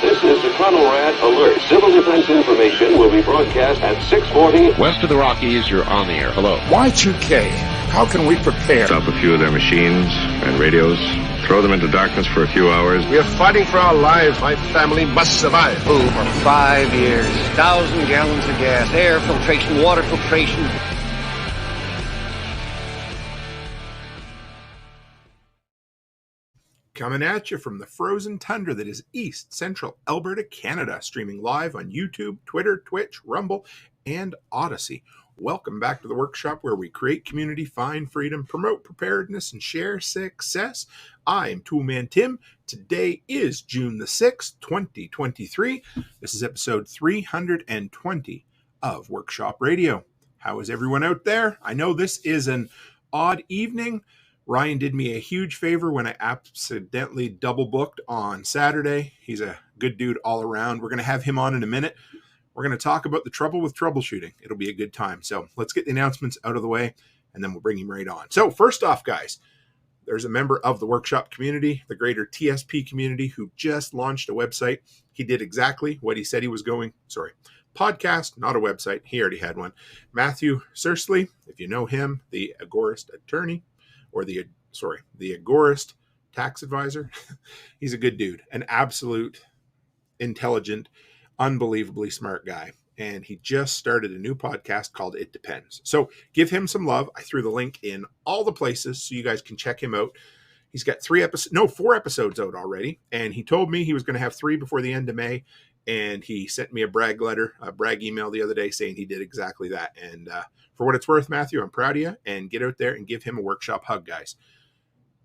This is the Conrad Alert. Civil defense information will be broadcast at 6:40. West of the Rockies, you're on the air. Hello. Y2K, how can we prepare? Stop a few of their machines and radios. Throw them into darkness for a few hours. We are fighting for our lives. My family must survive. Oh, for 5 years. 1,000 gallons of gas, air filtration, water filtration. Coming at you from the frozen tundra that is East Central Alberta, Canada, streaming live on YouTube, Twitter, Twitch, Rumble, and Odyssey. Welcome back to the workshop where we create community, find freedom, promote preparedness, and share success. I am Toolman Tim. Today is June the 6th, 2023. This is episode 320 of Workshop Radio. How is everyone out there? I know this is an odd evening. Ryan did me a huge favor when I accidentally double booked on Saturday. He's a good dude all around. We're going to have him on in a minute. We're going to talk about the trouble with troubleshooting. It'll be a good time. So let's get the announcements out of the way, and then we'll bring him right on. So first off, guys, there's a member of the workshop community, the greater TSP community, who just launched a website. He did exactly what he said he was going. Podcast, not a website. He already had one. Matthew Sursley, if you know him, the agorist attorney, or the agorist tax advisor. He's a good dude, an absolute intelligent, unbelievably smart guy. And he just started a new podcast called It Depends. So give him some love. I threw the link in all the places so you guys can check him out. He's got 4 episodes out already. And he told me he was going to have 3 before the end of May. And he sent me a brag email the other day saying he did exactly that. And for what it's worth, Matthew, I'm proud of you. And get out there and give him a workshop hug, guys.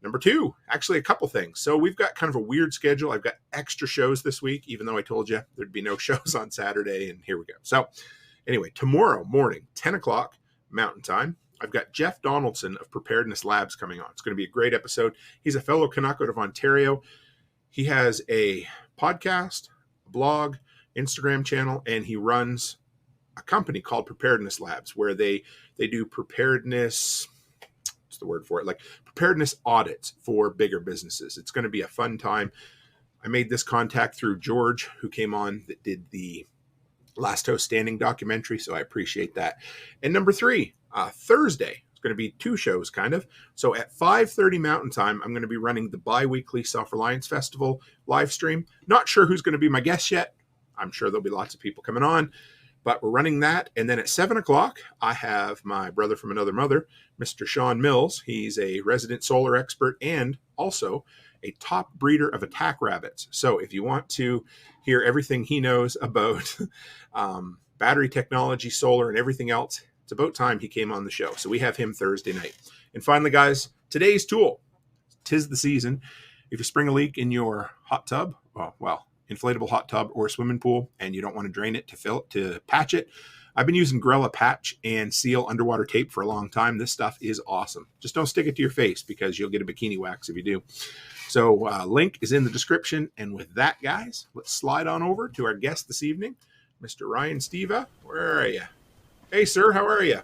Number 2, actually a couple things. So we've got kind of a weird schedule. I've got extra shows this week, even though I told you there'd be no shows on Saturday. And here we go. So anyway, tomorrow morning, 10 o'clock Mountain Time, I've got Jeff Donaldson of Preparedness Labs coming on. It's going to be a great episode. He's a fellow Canuck out of Ontario. He has a podcast, blog, Instagram channel, and he runs a company called Preparedness Labs where they do preparedness, what's the word for it? Like preparedness audits for bigger businesses. It's going to be a fun time. I made this contact through George, who came on that did the Last House Standing documentary, so I appreciate that. And number 3, Thursday, it's going to be 2 shows kind of. So at 5:30 Mountain Time, I'm going to be running the bi-weekly Self-Reliance Festival live stream. Not sure who's going to be my guest yet. I'm sure there'll be lots of people coming on, but we're running that. And then at 7 o'clock, I have my brother from another mother, Mr. Sean Mills. He's a resident solar expert and also a top breeder of attack rabbits. So if you want to hear everything he knows about battery technology, solar, and everything else, it's about time he came on the show. So we have him Thursday night. And finally, guys, today's tool. 'Tis the season. If you spring a leak in your hot tub, inflatable hot tub or swimming pool, and you don't want to drain it to patch it, I've been using Gorilla Patch and Seal underwater tape for a long time. This stuff is awesome. Just don't stick it to your face because you'll get a bikini wax if you do. So link is in the description. And with that, guys, let's slide on over to our guest this evening, Mr. Ryan Steva. Where are you? Hey, sir, how are you?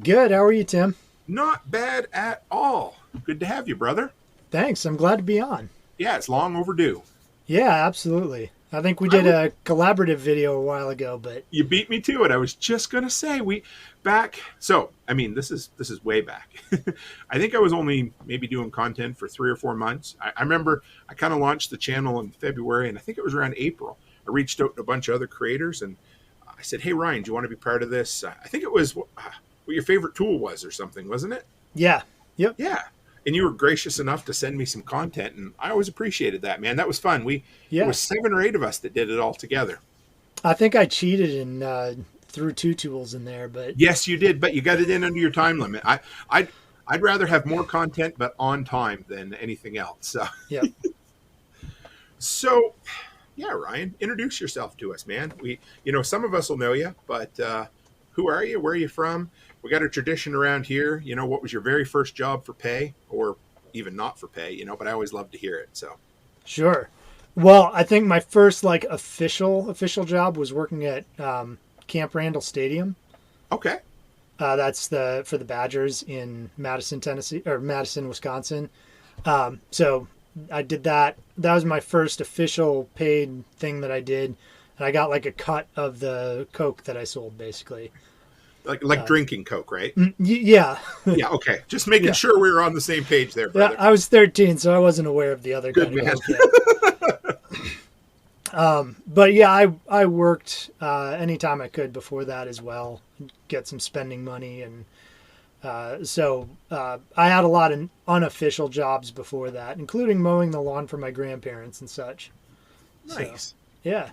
Good. How are you, Tim? Not bad at all. Good to have you, brother. Thanks. I'm glad to be on. Yeah, it's long overdue. Yeah, absolutely. I think we did a collaborative video a while ago, but you beat me to it. I was just going to say this is way back. I think I was only maybe doing content for 3 or 4 months. I remember I kind of launched the channel in February, and I think it was around April. I reached out to a bunch of other creators, and I said, hey, Ryan, do you want to be part of this? I think it was what your favorite tool was or something, wasn't it? Yeah. Yep. Yeah. And you were gracious enough to send me some content, and I always appreciated that, man. That was fun. It was 7 or 8 of us that did it all together. I think I cheated and threw 2 tools in there, but yes, you did. But you got it in under your time limit. I'd rather have more content, but on time than anything else. So. Yeah. So, yeah, Ryan, introduce yourself to us, man. Some of us will know you, but who are you? Where are you from? We got a tradition around here. What was your very first job for pay, or even not for pay? But I always love to hear it. So, sure. Well, I think my first official job was working at Camp Randall Stadium. Okay. That's for the Badgers in Madison, Wisconsin. So I did that. That was my first official paid thing that I did. And I got like a cut of the Coke that I sold, basically. Like drinking Coke, right? Yeah. Yeah, okay. Just making sure we were on the same page there, brother. Yeah, I was 13, so I wasn't aware of the other Good kind man. of Coke yet. But yeah, I worked anytime I could before that as well, get some spending money. And so I had a lot of unofficial jobs before that, including mowing the lawn for my grandparents and such. Nice. So, yeah.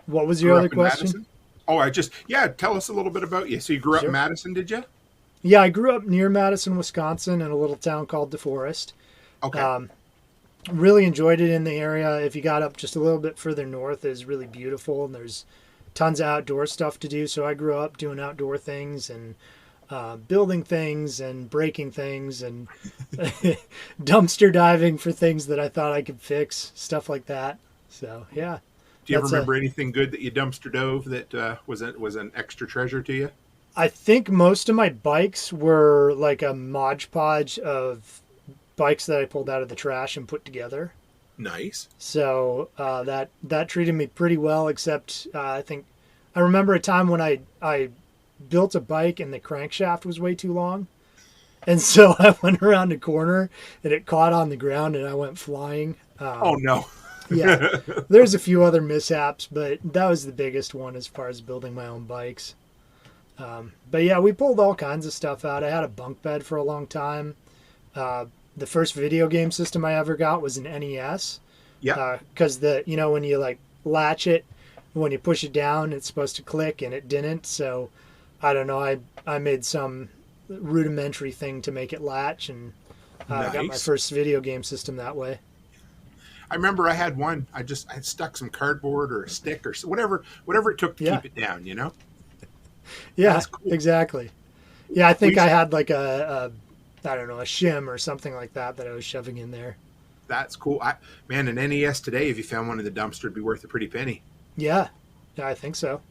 What was your other question? Madison? Oh, tell us a little bit about you. So you grew up in Madison, did you? Yeah, I grew up near Madison, Wisconsin, in a little town called DeForest. Okay. Really enjoyed it in the area. If you got up just a little bit further north, it's really beautiful, and there's tons of outdoor stuff to do. So I grew up doing outdoor things and building things and breaking things and dumpster diving for things that I thought I could fix, stuff like that. So, yeah. Do you ever remember anything good that you dumpster dove that was an extra treasure to you? I think most of my bikes were like a Mod Podge of bikes that I pulled out of the trash and put together. Nice. So that treated me pretty well, except I remember a time when I built a bike and the crankshaft was way too long. And so I went around a corner and it caught on the ground and I went flying. Oh, no. Yeah, there's a few other mishaps, but that was the biggest one as far as building my own bikes. But yeah, we pulled all kinds of stuff out. I had a bunk bed for a long time. The first video game system I ever got was an NES. Yeah. Because when you like latch it, when you push it down, it's supposed to click and it didn't. So I don't know. I made some rudimentary thing to make it latch, and I got my first video game system that way. I remember I had one. I stuck some cardboard or a stick or whatever it took to keep it down, Yeah, cool. Exactly. Yeah, I think I had like a shim or something like that I was shoving in there. That's cool. An NES today, if you found one in the dumpster, it'd be worth a pretty penny. Yeah, I think so.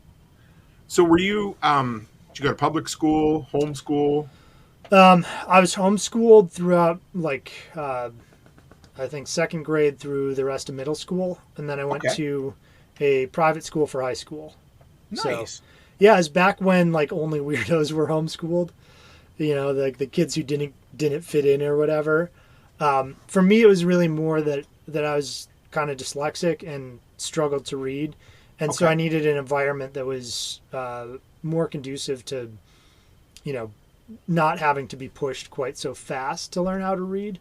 So were you, did you go to public school, homeschool? I was homeschooled throughout I think second grade through the rest of middle school, and then I went to a private school for high school. Nice. So, yeah, it's back when like only weirdos were homeschooled, like the kids who didn't fit in or whatever. For me, it was really more that I was kind of dyslexic and struggled to read, and so I needed an environment that was more conducive to, not having to be pushed quite so fast to learn how to read.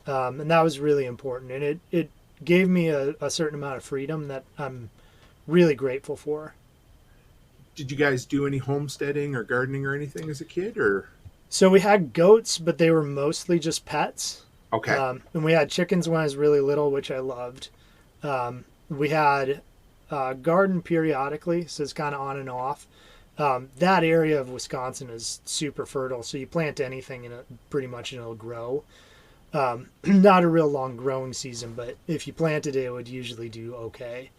And that was really important. And it gave me a certain amount of freedom that I'm really grateful for. Did you guys do any homesteading or gardening or anything as a kid? Or So we had goats, but they were mostly just pets. Okay. And we had chickens when I was really little, which I loved. We had garden periodically, so it's kind of on and off. That area of Wisconsin is super fertile, so you plant anything and pretty much it'll grow. Not a real long growing season, but if you planted it, it would usually do okay.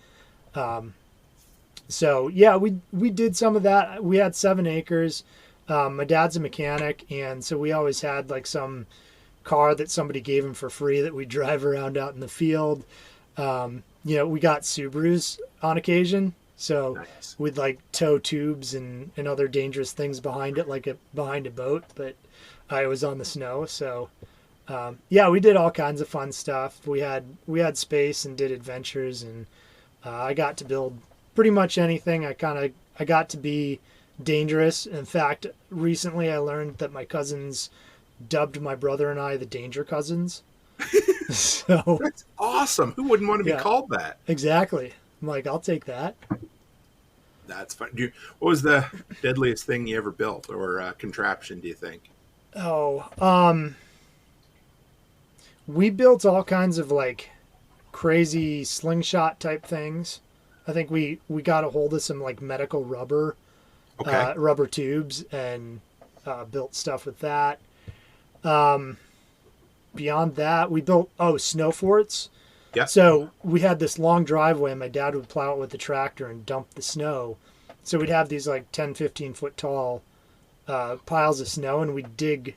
So yeah, we did some of that. We had 7 acres. My dad's a mechanic, and so we always had like some car that somebody gave him for free that we drive around out in the field. We got Subarus on occasion, so we'd like tow tubes and other dangerous things behind it, like behind a boat, but it was on the snow. So we did all kinds of fun stuff. We had space and did adventures, and I got to build pretty much anything. I got to be dangerous. In fact, recently I learned that my cousins dubbed my brother and I the Danger Cousins. So that's awesome. Who wouldn't want to be called that? Exactly. I'm like, I'll take that. That's fun. What was the deadliest thing you ever built or contraption, do you think? We built all kinds of like crazy slingshot type things. I think we got a hold of some like medical rubber, rubber tubes, and built stuff with that. Beyond that, we built snow forts. Yeah. So we had this long driveway, and my dad would plow it with the tractor and dump the snow. So we'd have these like 10, 15 foot tall piles of snow, and we'd dig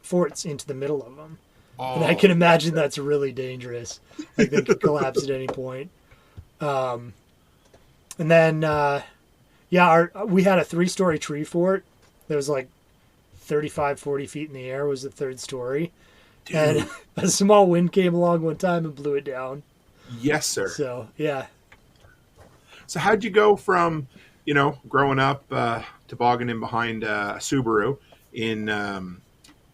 forts into the middle of them. And I can imagine that's really dangerous. Like they could collapse at any point. And then, we had a 3-story tree fort that was like 35, 40 feet in the air was the 3rd story. Dude. And a small wind came along one time and blew it down. Yes, sir. So, yeah. So how'd you go from, growing up tobogganing behind a Subaru in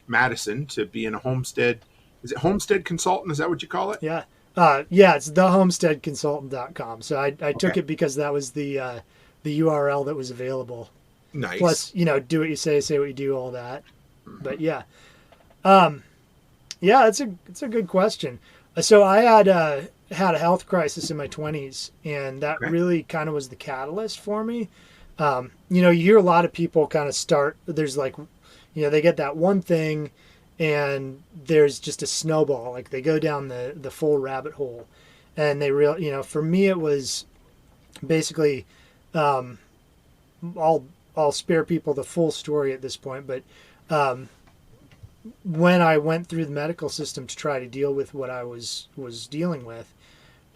Madison to being a Homestead? Is it Homestead Consultant? Is that what you call it? Yeah. It's thehomesteadconsultant.com. So I took it because that was the URL that was available. Nice. Plus, do what you say what you do, all that. But yeah. It's a good question. So I had a health crisis in my 20s, and that really kind of was the catalyst for me. You hear a lot of people kind of start, there's like, they get that one thing and there's just a snowball, like they go down the full rabbit hole, and they for me it was basically, I'll spare people the full story at this point, but when I went through the medical system to try to deal with what I was dealing with,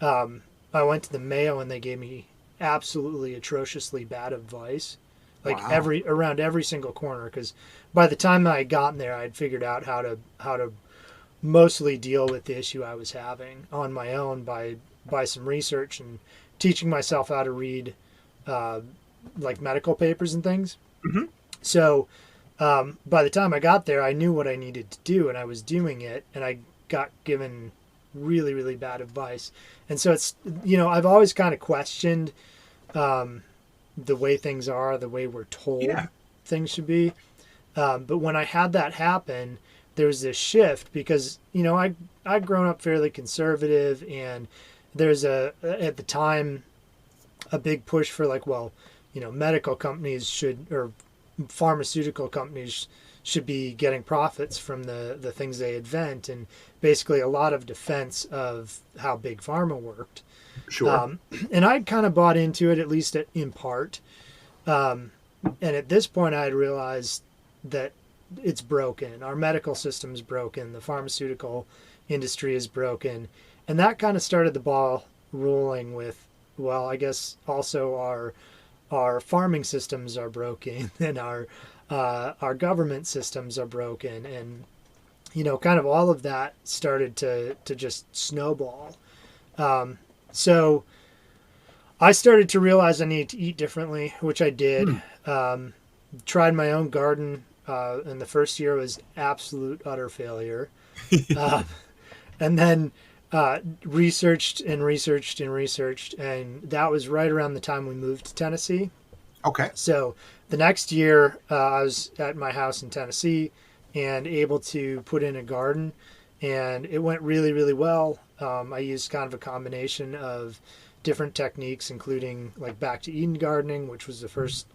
I went to the Mayo and they gave me absolutely atrociously bad advice, like around every single corner. Because by the time I had gotten there, I had figured out how to mostly deal with the issue I was having on my own by some research and teaching myself how to read like medical papers and things. Mm-hmm. So by the time I got there, I knew what I needed to do, and I was doing it, and I got given really, really bad advice. And so it's, I've always kind of questioned the way things are, the way we're told things should be. But when I had that happen, there was this shift because, I'd grown up fairly conservative, and there's at the time, a big push for like, medical companies or pharmaceutical companies should be getting profits from the things they invent, and basically a lot of defense of how big pharma worked. Sure. And I'd kind of bought into it, at least in part. And at this point I had realized that it's broken. Our medical system's broken. The pharmaceutical industry is broken. And that kind of started the ball rolling with, I guess also our farming systems are broken, and our government systems are broken, and kind of all of that started to just snowball. So I started to realize I needed to eat differently, which I did. Tried my own garden, and the first year was absolute utter failure. And then researched, and that was right around the time we moved to Tennessee. Okay. So the next year, I was at my house in Tennessee and able to put in a garden, and it went really, really well. I used kind of a combination of different techniques, including like back to Eden gardening, which was the first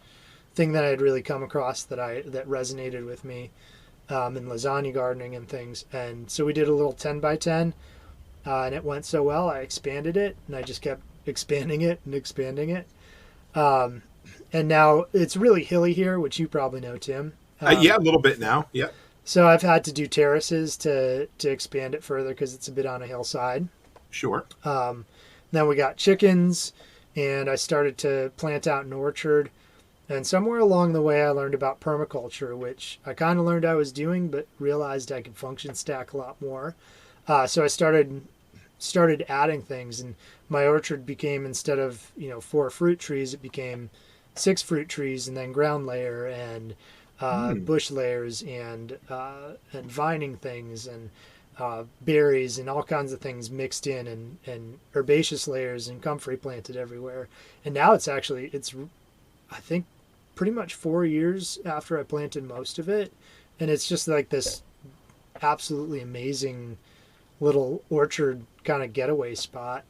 thing that I had really come across that resonated with me, and lasagna gardening and things. And so we did a little 10 by 10. And it went so well, I expanded it, and I just kept expanding it. And now it's really hilly here, which you probably know, Tim. A little bit now. Yeah. So I've had to do terraces to expand it further because it's a bit on a hillside. Sure. Then we got chickens, and I started to plant out an orchard. And somewhere along the way, I learned about permaculture, which I kind of learned I was doing, but realized I could function stack a lot more. So I started adding things, and my orchard became, instead of 4 fruit trees, it became 6 fruit trees, and then ground layer and bush layers and vining things and berries and all kinds of things mixed in, and herbaceous layers and comfrey planted everywhere. And now it's I think pretty much 4 years after I planted most of it, and it's just like this absolutely amazing little orchard kind of getaway spot.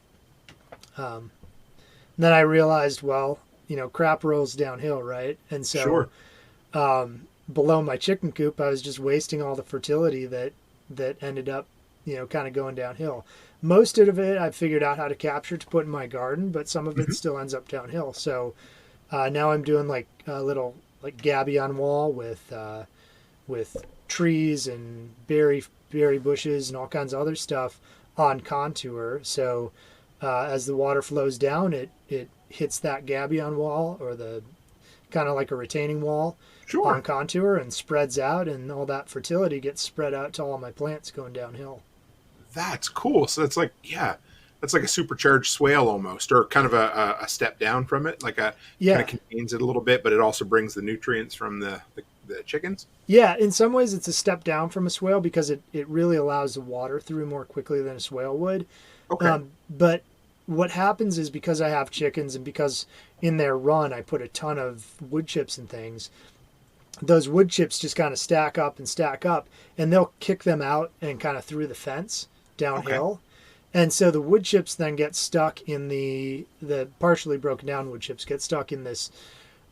Then I realized, crap rolls downhill, right? And so below my chicken coop, I was just wasting all the fertility that ended up, kind of going downhill. Most of it I figured out how to capture to put in my garden, but some of it still ends up downhill. So now I'm doing like a little like gabion wall with with trees and berry bushes and all kinds of other stuff on contour. So as the water flows down, it hits that gabion wall, or the kind of like a retaining wall on contour, and spreads out, and all that fertility gets spread out to all my plants going downhill. That's cool. So that's like, that's like a supercharged swale almost, or kind of a step down from it. Like kind of contains it a little bit, but it also brings the nutrients from the chickens. Yeah, in some ways it's a step down from a swale because it really allows the water through more quickly than a swale would. Okay. But what happens is, because I have chickens and because in their run I put a ton of wood chips and things, those wood chips just kind of stack up, and they'll kick them out and kind of through the fence downhill. Okay. And so the wood chips then get stuck in the partially broken down wood chips get stuck in this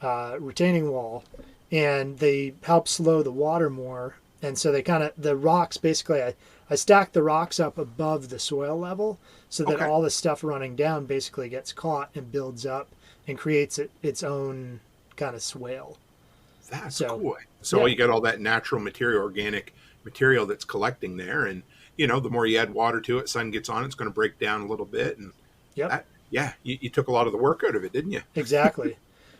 retaining wall, and they help slow the water more. And so the rocks, basically, I stack the rocks up above the soil level so that all the stuff running down basically gets caught and builds up and creates its own kind of swale. That's cool. So you got all that natural material, organic material that's collecting there, and the more you add water to it, sun gets on, it's going to break down a little bit, and you took a lot of the work out of it, didn't you? Exactly.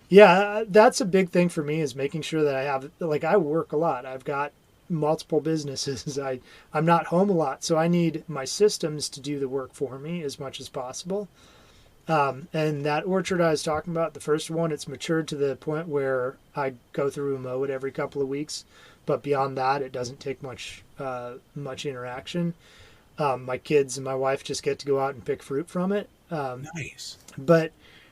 Yeah, that's a big thing for me, is making sure that I have, I work a lot. I've got multiple businesses. I'm not home a lot, so I need my systems to do the work for me as much as possible. And that orchard I was talking about, the first one, it's matured to the point where I go through and mow it every couple of weeks. But beyond that, it doesn't take much interaction. My kids and my wife just get to go out and pick fruit from it. Nice. But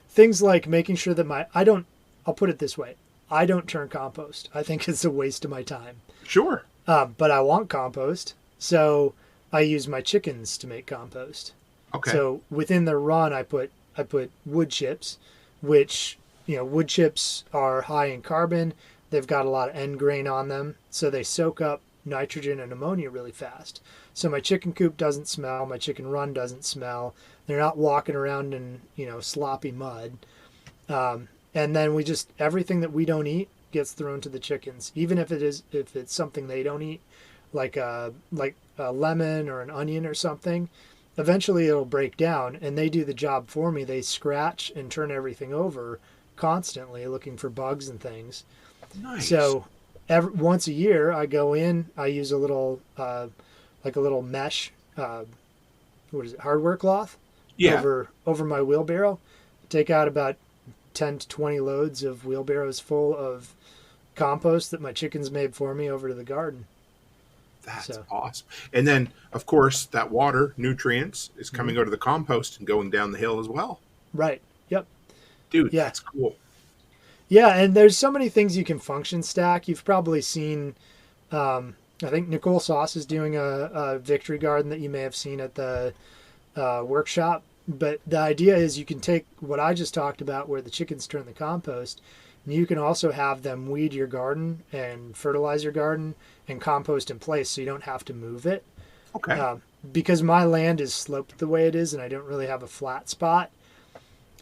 things like making sure that I'll put it this way, I don't turn compost. I think it's a waste of my time. Sure. But I want compost, so I use my chickens to make compost. Okay. So within the run, I put wood chips, which, wood chips are high in carbon. They've got a lot of end grain on them, so they soak up nitrogen and ammonia really fast. So my chicken coop doesn't smell, my chicken run doesn't smell. They're not walking around in, sloppy mud. And then everything that we don't eat gets thrown to the chickens, even if it's something they don't eat, like a lemon or an onion or something. Eventually it'll break down, and they do the job for me. They scratch and turn everything over constantly, looking for bugs and things. Nice. So once a year I go in, I use a little mesh, hardware cloth over my wheelbarrow, take out about 10 to 20 loads of wheelbarrows full of compost that my chickens made for me over to the garden. That's awesome. And then, of course, that water, nutrients, is coming out of the compost and going down the hill as well. Right. Yep. Dude, that's cool. Yeah, and there's so many things you can function stack. You've probably seen, I think Nicole Sauce is doing a victory garden that you may have seen at the workshop. But the idea is you can take what I just talked about, where the chickens turn the compost, and you can also have them weed your garden and fertilize your garden and compost in place, so you don't have to move it. Okay. Because my land is sloped the way it is, and I don't really have a flat spot,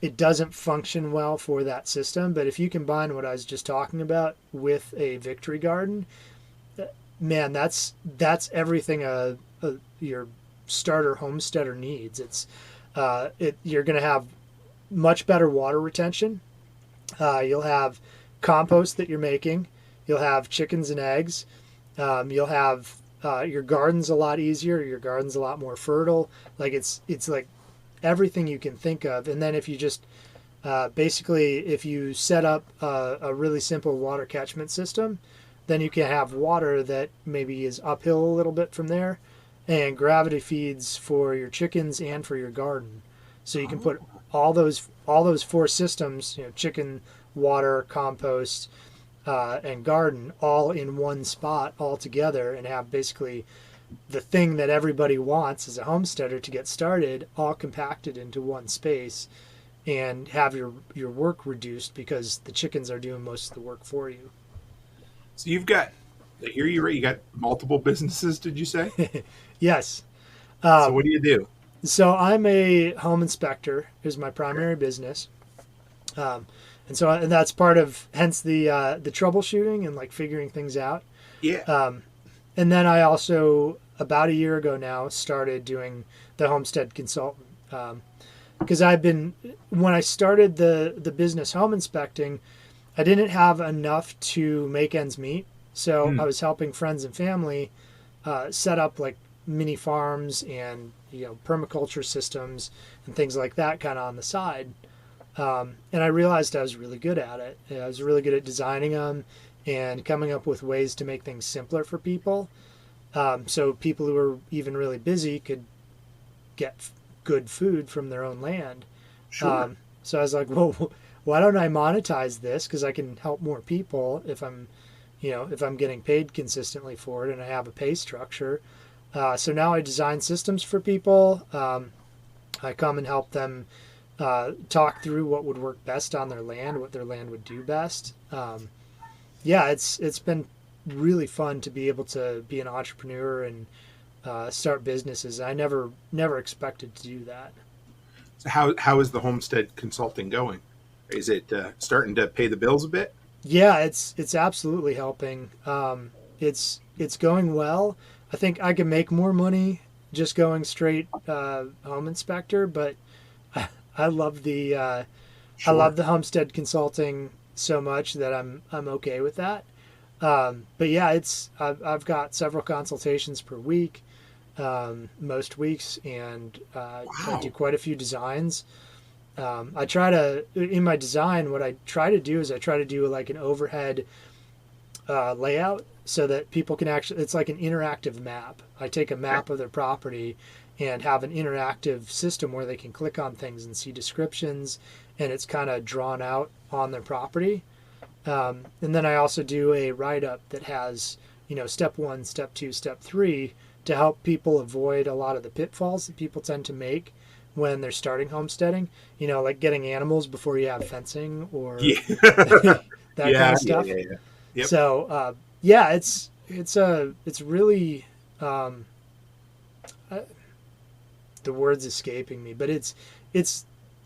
it doesn't function well for that system. But if you combine what I was just talking about with a victory garden, man, that's everything your starter homesteader needs. It's you're going to have much better water retention. You'll have compost that you're making. You'll have chickens and eggs. You'll have your garden's a lot easier. Your garden's a lot more fertile. Like it's like everything you can think of. And then if you just basically, if you set up a really simple water catchment system, then you can have water that maybe is uphill a little bit from there, and gravity feeds for your chickens and for your garden. So you can put all those four systems, chicken, water, compost, and garden, all in one spot all together, and have basically the thing that everybody wants as a homesteader to get started all compacted into one space, and have your work reduced because the chickens are doing most of the work for you. So you got multiple businesses, did you say? Yes. So what do you do? So I'm a home inspector is my primary business. And that's part of, hence the troubleshooting and like figuring things out. Yeah. And then I also, about a year ago now, started doing the Homestead consultant. Because when I started the business home inspecting, I didn't have enough to make ends meet. So I was helping friends and family set up like mini farms and permaculture systems and things like that kind of on the side. And I realized I was really good at it. I was really good at designing them and coming up with ways to make things simpler for people. So people who are even really busy could get good food from their own land. Sure. So I was like, well, why don't I monetize this? Because I can help more people if I'm getting paid consistently for it and I have a pay structure. So now I design systems for people. I come and help them talk through what would work best on their land, what their land would do best. It's been really fun to be able to be an entrepreneur and start businesses. I never expected to do that. So how is the Homestead consulting going? Is it starting to pay the bills a bit? Yeah, it's absolutely helping. It's going well. I think I can make more money just going straight home inspector, but I love the Sure. I love the Homestead consulting so much that I'm okay with that. But yeah, I've got several consultations per week, most weeks, and I do quite a few designs. I try to, in my design, what I try to do is I try to do like an overhead layout so that people can actually, it's like an interactive map. I take a map of their property and have an interactive system where they can click on things and see descriptions, and it's kind of drawn out on their property. And then I also do a write-up that has, step 1, step 2, step 3 to help people avoid a lot of the pitfalls that people tend to make when they're starting homesteading, like getting animals before you have fencing or that kind of stuff. Yeah. Yep. So, it's really, the word's escaping me, but it's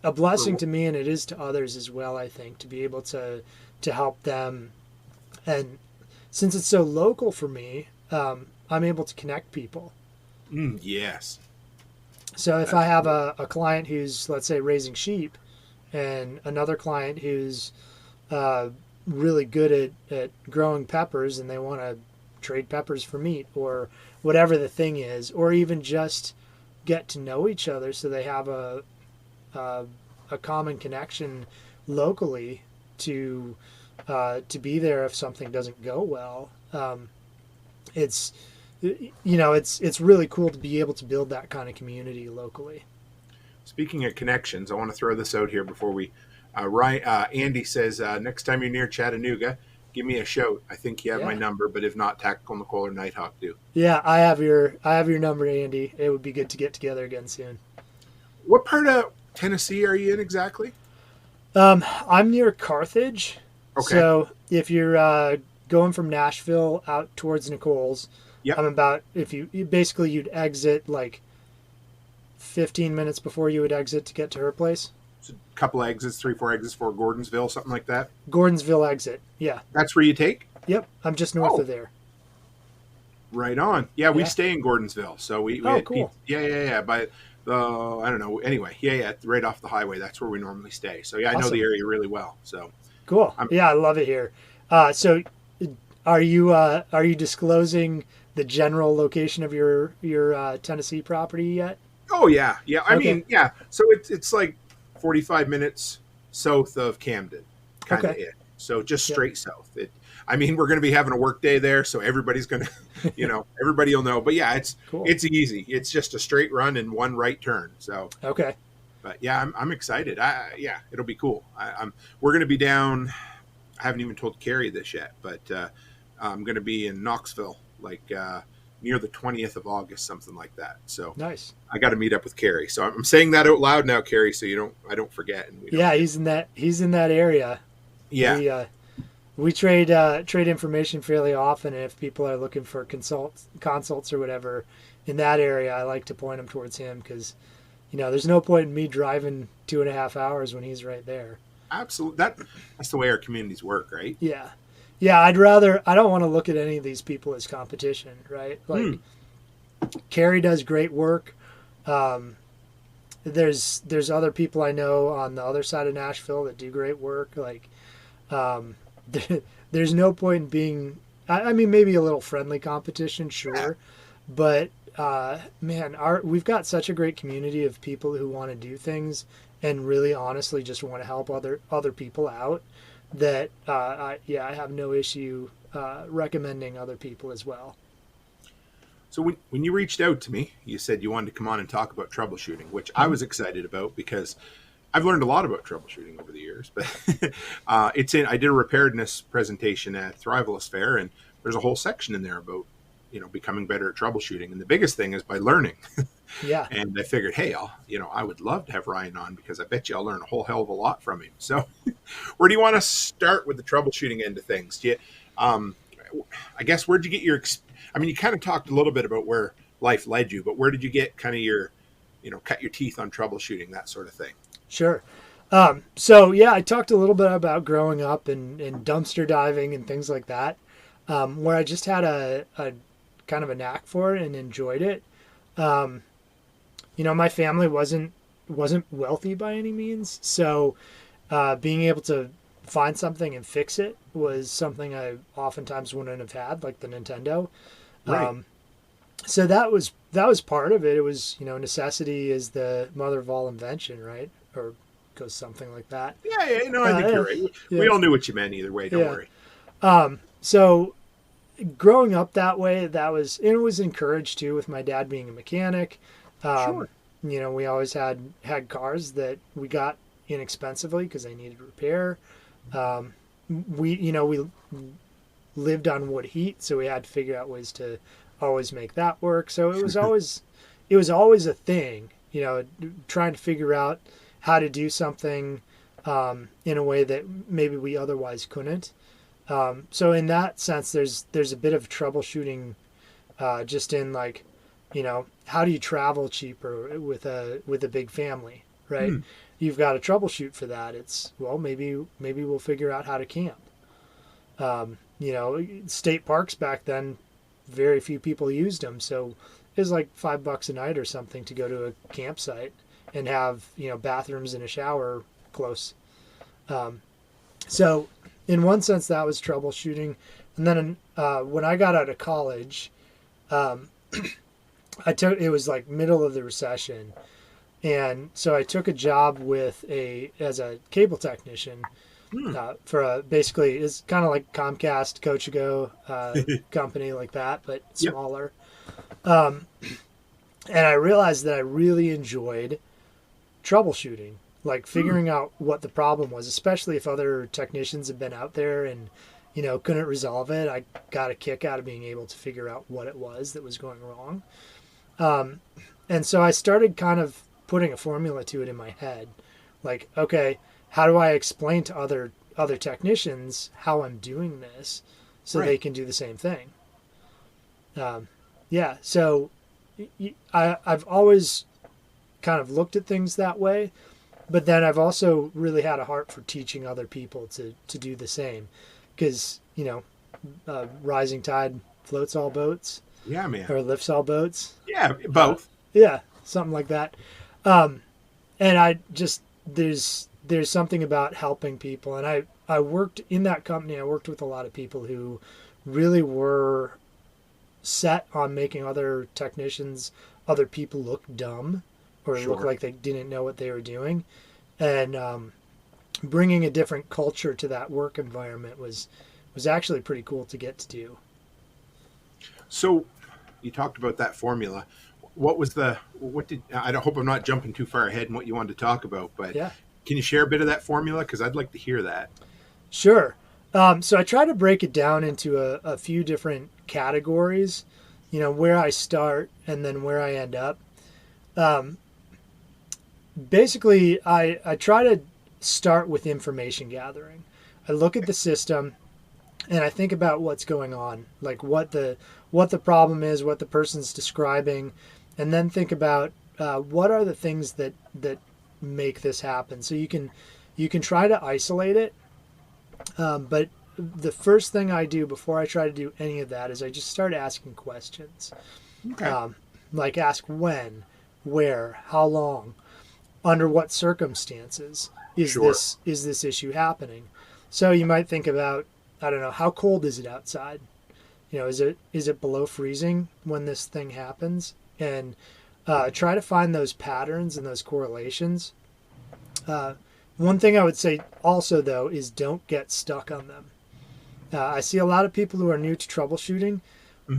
a blessing to me, and it is to others as well, I think, to be able to help them. And since it's so local for me, I'm able to connect people. Yes. So if I have a client who's, let's say, raising sheep, and another client who's really good at growing peppers, and they want to trade peppers for meat or whatever the thing is, or even just get to know each other so they have a common connection locally to be there if something doesn't go well. It's really cool to be able to build that kind of community locally. Speaking of connections, I want to throw this out here before we. Andy says next time you're near Chattanooga, give me a shout. I think you have my number, but if not, Tactical Nicole or Nighthawk do. Yeah, I have your number, Andy. It would be good to get together again soon. What part of Tennessee are you in exactly? I'm near Carthage. Okay. So if you're going from Nashville out towards Nicole's, Yep. I'm about, you'd exit like 15 minutes before you would exit to get to her place. So a couple exits, 3-4 exits for Gordonsville, something like that. Gordonsville exit. Yeah. That's where you take? Yep. I'm just north of there. Right on. Yeah, we stay in Gordonsville. So we cool. Yeah. By the, I don't know. Anyway, right off the highway. That's where we normally stay. So yeah, I know the area really well. So cool. I love it here. So are you disclosing the general location of your Tennessee property yet? Oh yeah. I mean, yeah. So it's like 45 minutes south of Camden, kind of it. So just straight south. We're going to be having a work day there, so everybody's going to, everybody will know. But yeah, it's easy. It's just a straight run and one right turn. So okay. But yeah, I'm excited. It'll be cool. We're going to be down. I haven't even told Carrie this yet, but I'm going to be in Knoxville, like near the 20th of August, something like that. So nice. I got to meet up with Carrie. So I'm saying that out loud now, Carrie, so I don't forget. And he's in that area. Yeah. We trade information fairly often, and if people are looking for consults or whatever in that area, I like to point them towards him because, there's no point in me driving 2.5 hours when he's right there. Absolutely. That's the way our communities work, right? Yeah. Yeah, I don't want to look at any of these people as competition, right? Like, Carrie does great work. There's other people I know on the other side of Nashville that do great work. Like, there's no point in being, I mean, maybe a little friendly competition, sure. But, man, we've got such a great community of people who want to do things and really honestly just want to help other people out that, I have no issue recommending other people as well. So when you reached out to me, you said you wanted to come on and talk about troubleshooting, which I was excited about because I've learned a lot about troubleshooting over the years. But I did a preparedness presentation at Thriveless Fair, and there's a whole section in there about becoming better at troubleshooting. And the biggest thing is by learning. Yeah. And I figured, hey, I would love to have Ryan on because I bet you I'll learn a whole hell of a lot from him. So where do you want to start with the troubleshooting end of things? I guess, where'd you get your, you kind of talked a little bit about where life led you, but where did you get kind of your, cut your teeth on troubleshooting, that sort of thing? Sure. I talked a little bit about growing up and dumpster diving and things like that, where I just had a kind of a knack for it and enjoyed it. My family wasn't wealthy by any means. So, being able to find something and fix it was something I oftentimes wouldn't have had, like the Nintendo. Right. So that was part of it. It was, necessity is the mother of all invention, right? Or goes something like that. Yeah, I think you're right. We all knew what you meant either way. Don't worry. So growing up that way, it was encouraged too with my dad being a mechanic. Sure. We always had cars that we got inexpensively because they needed repair. We lived on wood heat, so we had to figure out ways to always make that work. So it was always a thing, trying to figure out how to do something in a way that maybe we otherwise couldn't. So in that sense, there's a bit of troubleshooting, just in like, how do you travel cheaper with a big family, right? You've got to troubleshoot for that. It's, well, maybe we'll figure out how to camp. State parks back then, very few people used them. So it was like $5 a night or something to go to a campsite and have, bathrooms and a shower close. So in one sense that was troubleshooting. And then, when I got out of college, it was like middle of the recession. And so I took a job as a cable technician, for basically it's kind of like Comcast, Coach-A-Go, company like that, but smaller. Yep. And I realized that I really enjoyed troubleshooting, like figuring out what the problem was, especially if other technicians had been out there and, couldn't resolve it. I got a kick out of being able to figure out what it was that was going wrong. And so I started kind of putting a formula to it in my head. Like, okay, how do I explain to other technicians how I'm doing this so they can do the same thing? So I've always kind of looked at things that way, but then I've also really had a heart for teaching other people to do the same, because, rising tide floats all boats. Yeah, man. Or lifts all boats. Yeah, both. Something like that. And I just, there's something about helping people. And I worked in that company. I worked with a lot of people who really were set on making other people look dumb or look like they didn't know what they were doing. And bringing a different culture to that work environment was actually pretty cool to get to do. So you talked about that formula. I don't hope I'm not jumping too far ahead in what you wanted to talk about, but can you share a bit of that formula? Because I'd like to hear that. Sure. So I try to break it down into a few different categories, where I start and then where I end up. Basically, I try to start with information gathering. I look at the system and I think about what's going on, like what the problem is, what the person's describing, and then think about what are the things that make this happen. So you can try to isolate it, but the first thing I do before I try to do any of that is I just start asking questions. Okay. Like ask when, where, how long, under what circumstances is this issue happening. So you might think about, I don't know, how cold is it outside? Is it below freezing when this thing happens? And try to find those patterns and those correlations. One thing I would say also, though, is don't get stuck on them. I see a lot of people who are new to troubleshooting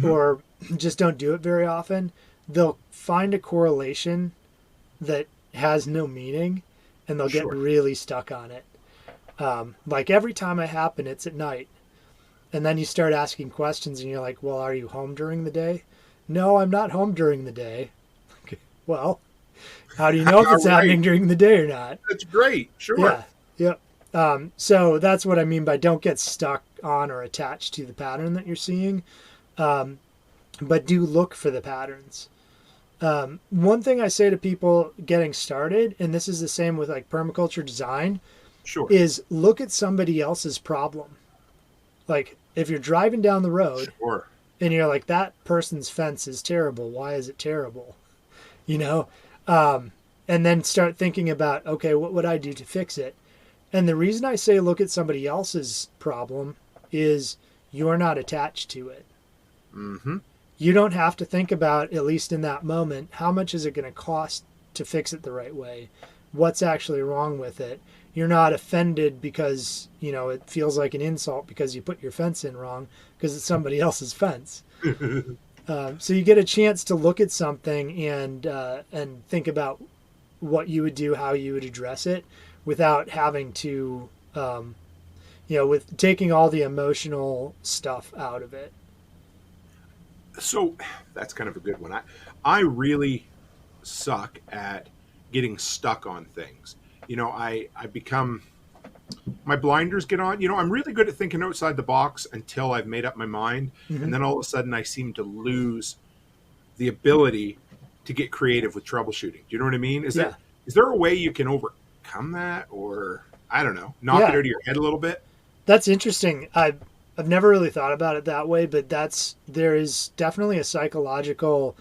or just don't do it very often. They'll find a correlation that has no meaning and they'll get really stuck on it. Like every time it happens, it's at night. And then you start asking questions and you're like, well, are you home during the day? No, I'm not home during the day. Okay. Well, how do you know if it's happening during the day or not? That's great. Sure. Yeah. Yep. So that's what I mean by don't get stuck on or attached to the pattern that you're seeing. But do look for the patterns. One thing I say to people getting started, and this is the same with like permaculture design, is look at somebody else's problem. Like if you're driving down the road and you're like, that person's fence is terrible. Why is it terrible? And then start thinking about, okay, what would I do to fix it? And the reason I say look at somebody else's problem is you're not attached to it. Mm-hmm. You don't have to think about, at least in that moment, how much is it going to cost to fix it the right way? What's actually wrong with it? You're not offended because, it feels like an insult because you put your fence in wrong because it's somebody else's fence. So you get a chance to look at something and think about what you would do, how you would address it without having to, with taking all the emotional stuff out of it. So that's kind of a good one. I really suck at getting stuck on things. I become, my blinders get on. I'm really good at thinking outside the box until I've made up my mind. And then all of a sudden I seem to lose the ability to get creative with troubleshooting. Do you know what I mean? Is there a way you can overcome that, or I don't know, knock it out of your head a little bit? That's interesting. I've never really thought about it that way, but there is definitely a psychological,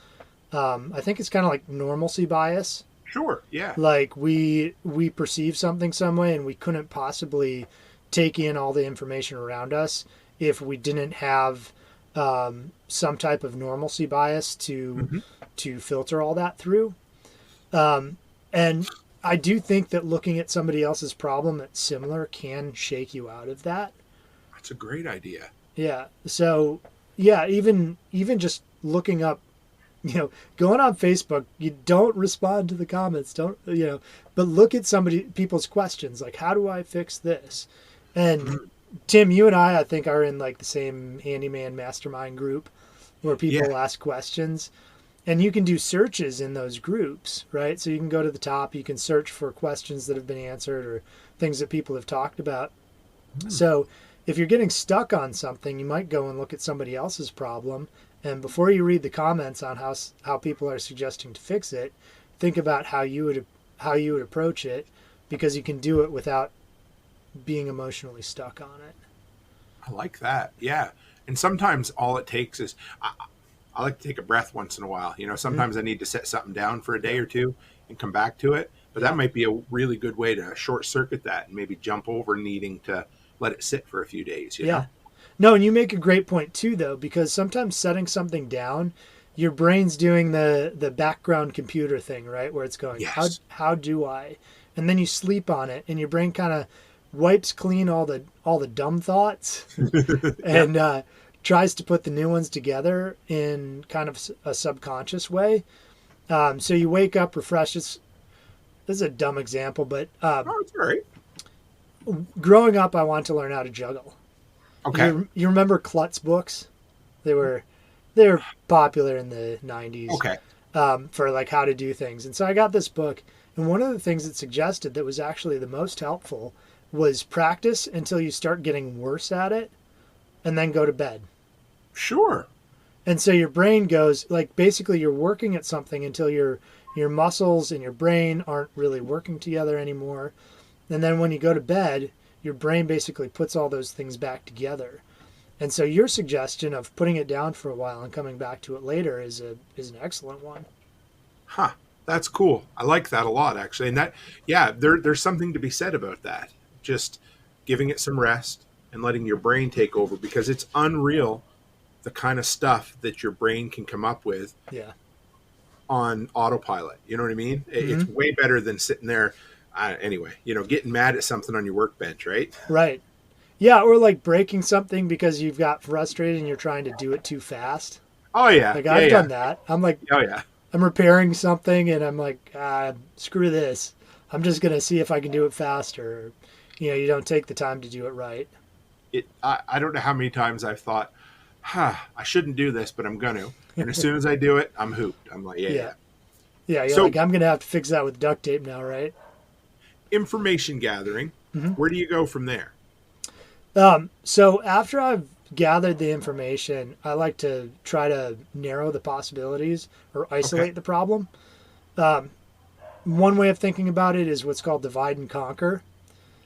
I think it's kind of like normalcy bias. Sure, yeah. Like we perceive something some way and we couldn't possibly take in all the information around us if we didn't have some type of normalcy bias to filter all that through. And I do think that looking at somebody else's problem that's similar can shake you out of that. That's a great idea. Yeah. So yeah, even just looking up, going on Facebook, you don't respond to the comments, but look at people's questions. Like, how do I fix this? And Tim, you and I think are in like the same handyman mastermind group where people ask questions, and you can do searches in those groups, right? So you can go to the top, you can search for questions that have been answered or things that people have talked about. So if you're getting stuck on something, you might go and look at somebody else's problem. And before you read the comments on how people are suggesting to fix it, think about how you would approach it, because you can do it without being emotionally stuck on it. I like that. Yeah. And sometimes all it takes is I like to take a breath once in a while. Sometimes I need to set something down for a day or two and come back to it. But that might be a really good way to short circuit that and maybe jump over needing to let it sit for a few days. You know? No, and you make a great point too, though, because sometimes setting something down, your brain's doing the background computer thing, right? Where it's going, how do I? And then you sleep on it, and your brain kind of wipes clean all the dumb thoughts and tries to put the new ones together in kind of a subconscious way. So you wake up refreshed. This is a dumb example, but it's all right. Growing up, I wanted to learn how to juggle. Okay. You remember Klutz books? They were popular in the 90s. Okay. For like how to do things. And so I got this book, and one of the things it suggested that was actually the most helpful was practice until you start getting worse at it, and then go to bed. Sure. And so your brain goes, like, basically you're working at something until your muscles and your brain aren't really working together anymore. And then when you go to bed, your brain basically puts all those things back together. And so your suggestion of putting it down for a while and coming back to it later is an excellent one. Huh. That's cool. I like that a lot, actually. And that, yeah, there's something to be said about that. Just giving it some rest and letting your brain take over, because it's unreal the kind of stuff that your brain can come up with on autopilot. You know what I mean? It's way better than sitting there. Anyway, getting mad at something on your workbench, right? Right. Yeah, or like breaking something because you've got frustrated and you're trying to do it too fast. Oh, yeah. Like, I've done that. I'm like, oh, yeah. I'm repairing something and I'm like, screw this. I'm just going to see if I can do it faster. You don't take the time to do it right. I don't know how many times I've thought, I shouldn't do this, but I'm going to. And as soon as I do it, I'm hooped. I'm like, yeah. You're so, like, I'm going to have to fix that with duct tape now, right? Information gathering. Where do you go from there? So after I've gathered the information, I like to try to narrow the possibilities or isolate the problem. One way of thinking about it is what's called divide and conquer.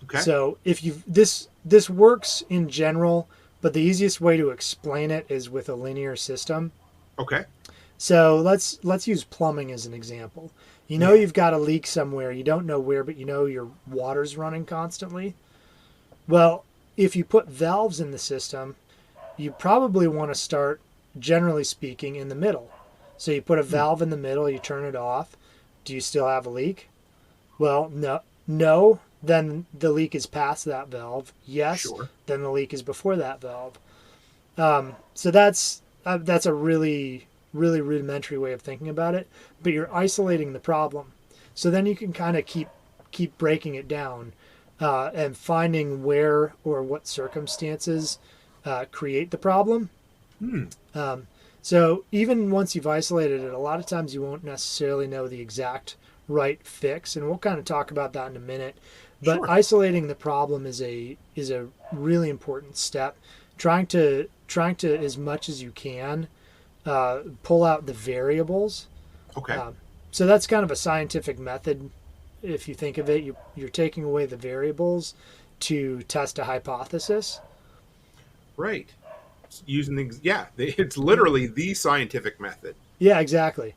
Okay. So if this works in general, but the easiest way to explain it is with a linear system. Okay. So let's use plumbing as an example. You've got a leak somewhere. You don't know where, but your water's running constantly. Well, if you put valves in the system, you probably want to start, generally speaking, in the middle. So you put a valve in the middle, you turn it off. Do you still have a leak? Well, no. Then the leak is past that valve. Yes. Sure. Then the leak is before that valve. So that's a really, really rudimentary way of thinking about it. But you're isolating the problem. So then you can kind of keep breaking it down and finding where or what circumstances create the problem. So even once you've isolated it, a lot of times you won't necessarily know the exact right fix, and we'll kind of talk about that in a minute. But isolating the problem is a really important step. Trying to as much as you can pull out the variables. Okay. So that's kind of a scientific method. If you think of it, you're taking away the variables to test a hypothesis. Right. It's literally the scientific method. Yeah, exactly.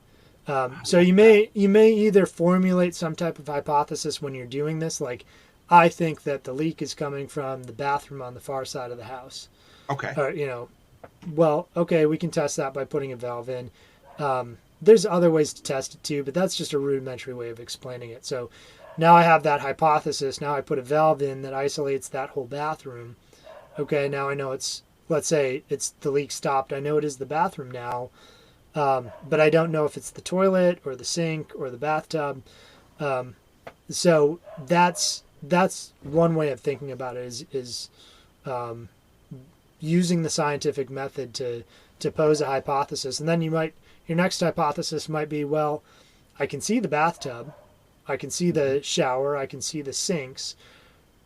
So you may either formulate some type of hypothesis when you're doing this, like, I think that the leak is coming from the bathroom on the far side of the house. Okay. Or, we can test that by putting a valve in. There's other ways to test it too, but that's just a rudimentary way of explaining it. So now I have that hypothesis. Now I put a valve in that isolates that whole bathroom. Okay, now I know let's say it's the leak stopped. I know it is the bathroom now, but I don't know if it's the toilet or the sink or the bathtub. So that's one way of thinking about it is using the scientific method to pose a hypothesis. And then your next hypothesis might be, well, I can see the bathtub, I can see the shower, I can see the sinks,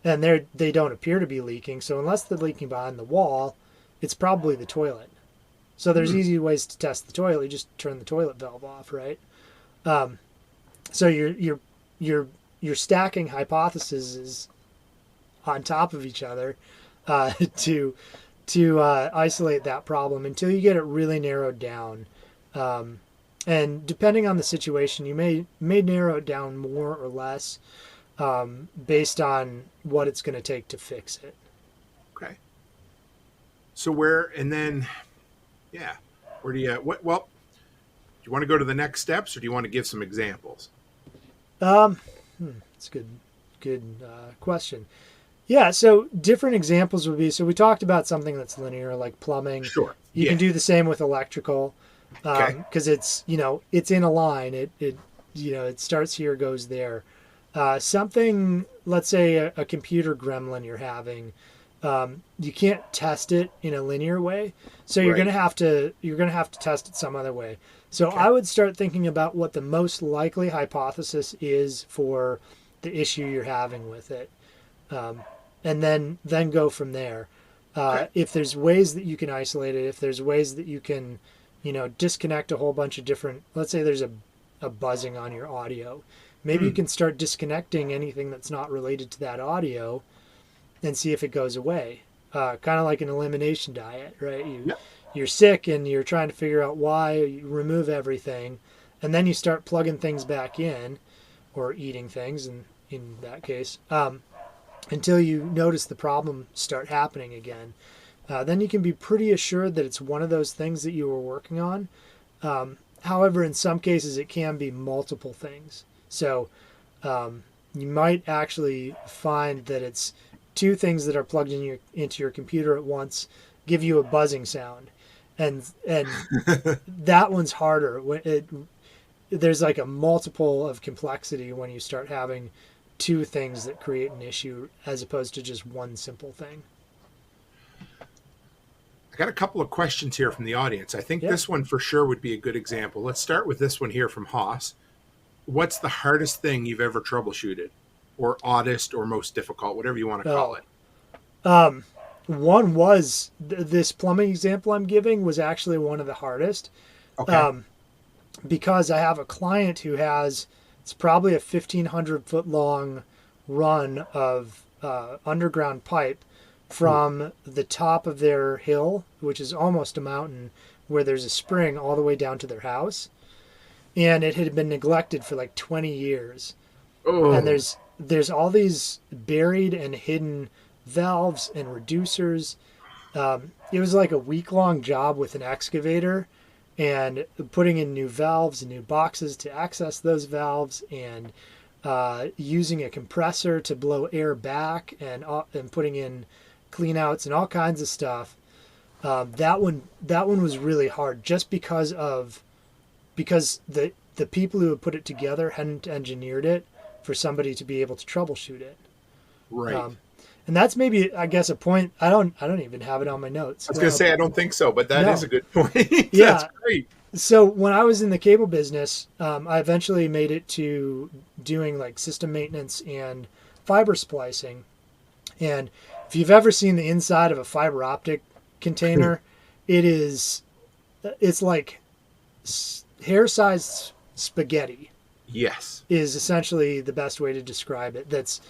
and they don't appear to be leaking. So unless they're leaking behind the wall, it's probably the toilet. So there's easy ways to test the toilet. You just turn the toilet valve off, right? So you're stacking hypotheses on top of each other to isolate that problem until you get it really narrowed down. And depending on the situation, you may narrow it down more or less based on what it's going to take to fix it. Okay. So where do you, do you want to go to the next steps, or do you want to give some examples? It's a good question. Yeah, so different examples would be, so we talked about something that's linear, like plumbing. Sure. You can do the same with electrical, because it's in a line. It starts here, goes there. Something, let's say a computer gremlin you're having, you can't test it in a linear way, so you're gonna have to test it some other way. So I would start thinking about what the most likely hypothesis is for the issue you're having with it, and then go from there. If there's ways that you can isolate it, if there's ways that you can, disconnect a whole bunch of different, let's say there's a buzzing on your audio. Maybe you can start disconnecting anything that's not related to that audio and see if it goes away. Kind of like an elimination diet, right? You're sick and you're trying to figure out why. You remove everything, and then you start plugging things back in, or eating things, in that case, until you notice the problem start happening again. Then you can be pretty assured that it's one of those things that you were working on. However, in some cases, it can be multiple things. So you might actually find that it's two things that are plugged into your computer at once give you a buzzing sound, and that one's harder. There's like a multiple of complexity when you start having two things that create an issue as opposed to just one simple thing. I got a couple of questions here from the audience. I think this one for sure would be a good example. Let's start with this one here from Haas. What's the hardest thing you've ever troubleshooted, or oddest, or most difficult, whatever you want to call it? One was this plumbing example I'm giving was actually one of the hardest. Okay. Because I have a client who has, it's probably a 1,500 foot long run of underground pipe from the top of their hill, which is almost a mountain, where there's a spring all the way down to their house. And it had been neglected for like 20 years. Oh. And there's all these buried and hidden valves and reducers. It was like a week-long job with an excavator and putting in new valves and new boxes to access those valves, and using a compressor to blow air back, and putting in clean outs and all kinds of stuff. That one was really hard, just because the people who had put it together hadn't engineered it for somebody to be able to troubleshoot it. Right. And that's maybe, I guess, a point. I don't even have it on my notes. I was going to say, I don't think so, but that is a good point. Yeah. That's great. So when I was in the cable business, I eventually made it to doing like system maintenance and fiber splicing. And if you've ever seen the inside of a fiber optic container, it's like hair-sized spaghetti. Yes. Is essentially the best way to describe it. That's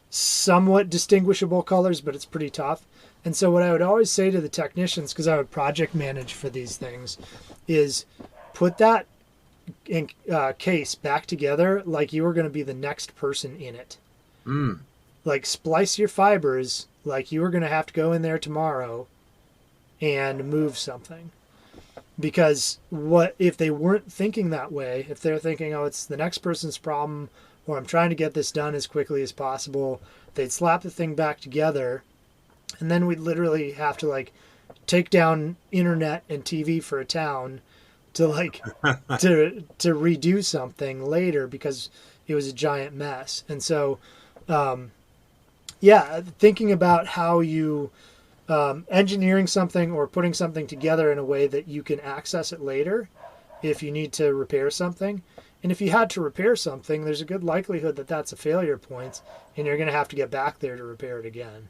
somewhat distinguishable colors, but it's pretty tough. And so what I would always say to the technicians, because I would project manage for these things, is put that case back together like you were going to be the next person in it. Like splice your fibers like you were going to have to go in there tomorrow and move something. Because what if they weren't thinking that way? If they're thinking, oh, it's the next person's problem, or I'm trying to get this done as quickly as possible, they'd slap the thing back together, and then we'd literally have to like take down internet and TV for a town to like to redo something later because it was a giant mess. And so thinking about how you engineering something or putting something together in a way that you can access it later if you need to repair something. And if you had to repair something, there's a good likelihood that that's a failure point, and you're going to have to get back there to repair it again.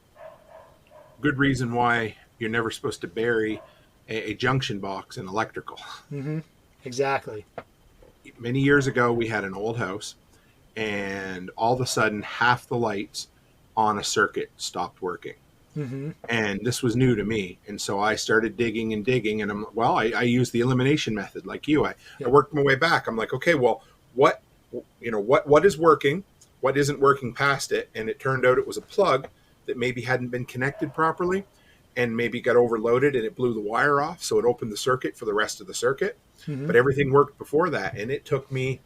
Good reason why you're never supposed to bury a junction box in electrical. Mm-hmm. Exactly. Many years ago, we had an old house, and all of a sudden, half the lights on a circuit stopped working. Mm-hmm. And this was new to me. And so I started digging, and I used the elimination method like you. I worked my way back. I'm like, okay, well, what is working? What isn't working past it? And it turned out it was a plug that maybe hadn't been connected properly and maybe got overloaded, and it blew the wire off. So it opened the circuit for the rest of the circuit. Mm-hmm. But everything worked before that. And it took me,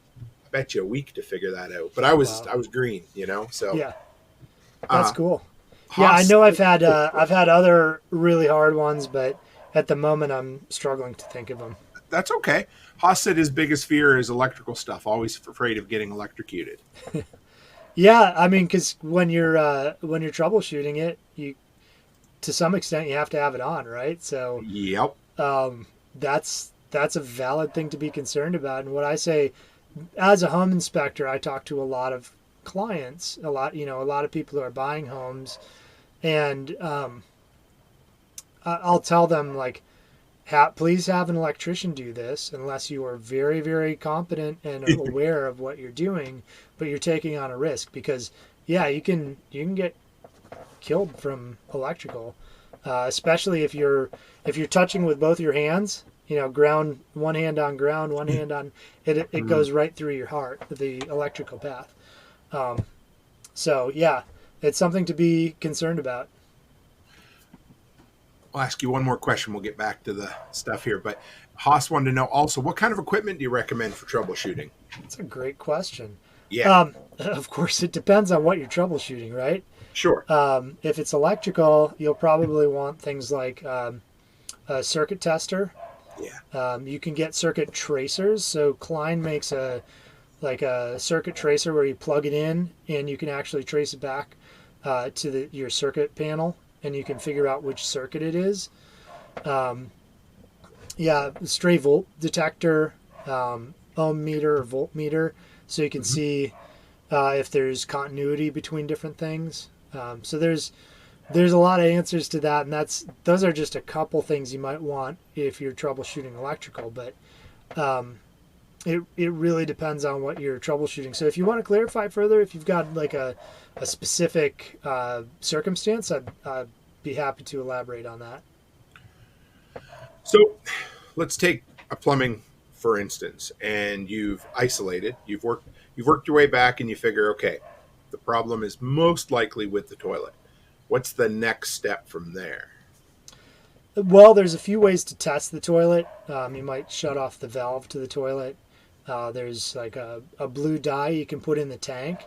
I bet you, a week to figure that out. But I was green, so. Yeah, that's cool. Yeah, I know I've had other really hard ones, but at the moment I'm struggling to think of them. That's okay. Haas said his biggest fear is electrical stuff, always afraid of getting electrocuted. Yeah, I mean, because when you're troubleshooting it, you to some extent you have to have it on, right? So yep. That's a valid thing to be concerned about. And what I say, as a home inspector, I talk to a lot of clients, a lot of people who are buying homes. And I'll tell them, like, please have an electrician do this unless you are very, very competent and aware of what you're doing, but you're taking on a risk because, yeah, you can get killed from electrical, especially if you're touching with both your hands. Ground, one hand on ground, one hand on it. It goes right through your heart, the electrical path. So yeah, it's something to be concerned about. I'll ask you one more question. We'll get back to the stuff here. But Haas wanted to know also, what kind of equipment do you recommend for troubleshooting? That's a great question. Yeah. Of course, it depends on what you're troubleshooting, right? Sure. If it's electrical, you'll probably want things like a circuit tester. Yeah. You can get circuit tracers. So Klein makes a circuit tracer where you plug it in and you can actually trace it back to your circuit panel, and you can figure out which circuit it is. Stray volt detector, ohm meter or voltmeter, so you can see if there's continuity between different things. So there's a lot of answers to that, and those are just a couple things you might want if you're troubleshooting electrical, but it really depends on what you're troubleshooting. So if you want to clarify further, if you've got like a specific circumstance, I'd be happy to elaborate on that. So let's take a plumbing, for instance, and you've isolated, you've worked your way back, and you figure, okay, the problem is most likely with the toilet. What's the next step from there? Well, there's a few ways to test the toilet. You might shut off the valve to the toilet. There's like a blue dye you can put in the tank.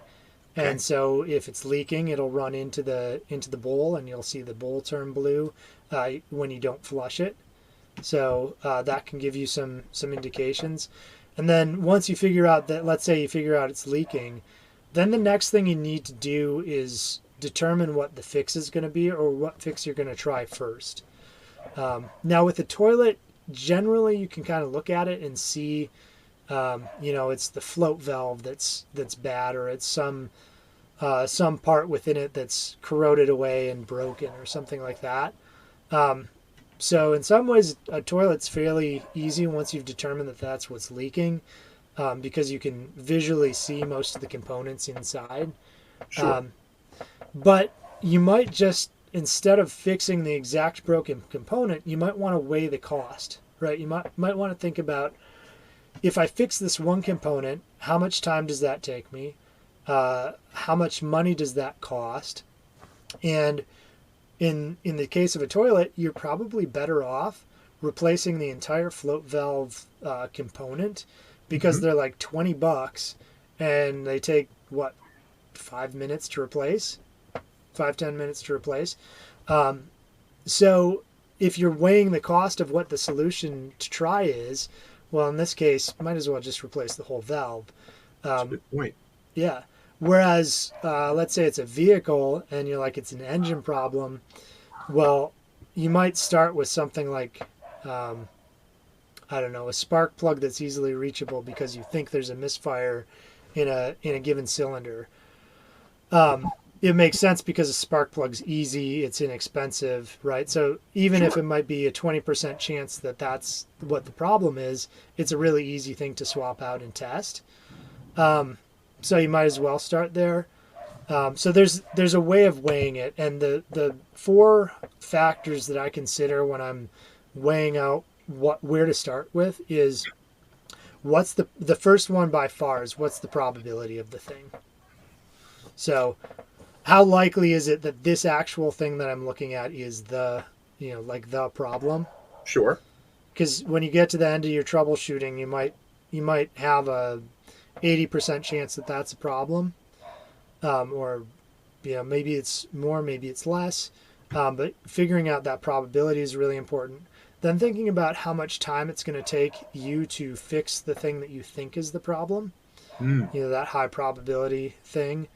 Okay. And so if it's leaking, it'll run into the bowl, and you'll see the bowl turn blue when you don't flush it. So that can give you some indications. And then once you figure out that, let's say you figure out it's leaking, then the next thing you need to do is determine what the fix is going to be, or what fix you're going to try first. Now with the toilet, generally you can kind of look at it and see, it's the float valve that's bad, or it's some part within it that's corroded away and broken or something like that. So in some ways, a toilet's fairly easy once you've determined that that's what's leaking, because you can visually see most of the components inside. Sure. But you might just, instead of fixing the exact broken component, you might want to weigh the cost, right? You might want to think about, if I fix this one component, how much time does that take me? How much money does that cost? And in the case of a toilet, you're probably better off replacing the entire float valve component, because they're like $20 and they take 5 minutes to replace, 5-10 minutes to replace. So if you're weighing the cost of what the solution to try is, well, in this case, might as well just replace the whole valve. That's a good point. Yeah. Whereas, let's say it's a vehicle and you're like, it's an engine problem. Well, you might start with something like, a spark plug that's easily reachable because you think there's a misfire in a given cylinder. It makes sense because a spark plug's easy, it's inexpensive, right? So even if it might be a 20% chance that that's what the problem is, it's a really easy thing to swap out and test. So you might as well start there. So there's a way of weighing it, and the 4 factors that I consider when I'm weighing out where to start with is, what's the first one by far is, what's the probability of the thing? So how likely is it that this actual thing that I'm looking at is the problem? Sure. Because when you get to the end of your troubleshooting, you might have a 80% chance that that's a problem, or maybe it's more, maybe it's less. But figuring out that probability is really important. Then thinking about how much time it's going to take you to fix the thing that you think is the problem, that high probability thing.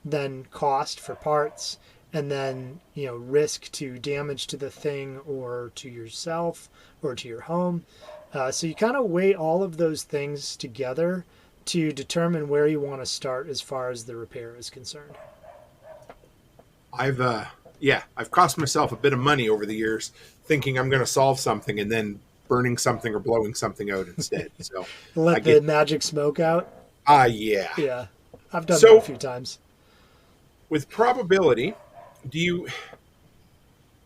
Then cost for parts, and then risk to damage to the thing or to yourself or to your home. So you kind of weigh all of those things together to determine where you want to start as far as the repair is concerned. I've cost myself a bit of money over the years thinking I'm going to solve something and then burning something or blowing something out instead. So let the magic smoke out. Yeah. Yeah, I've done that a few times. With probability, do you?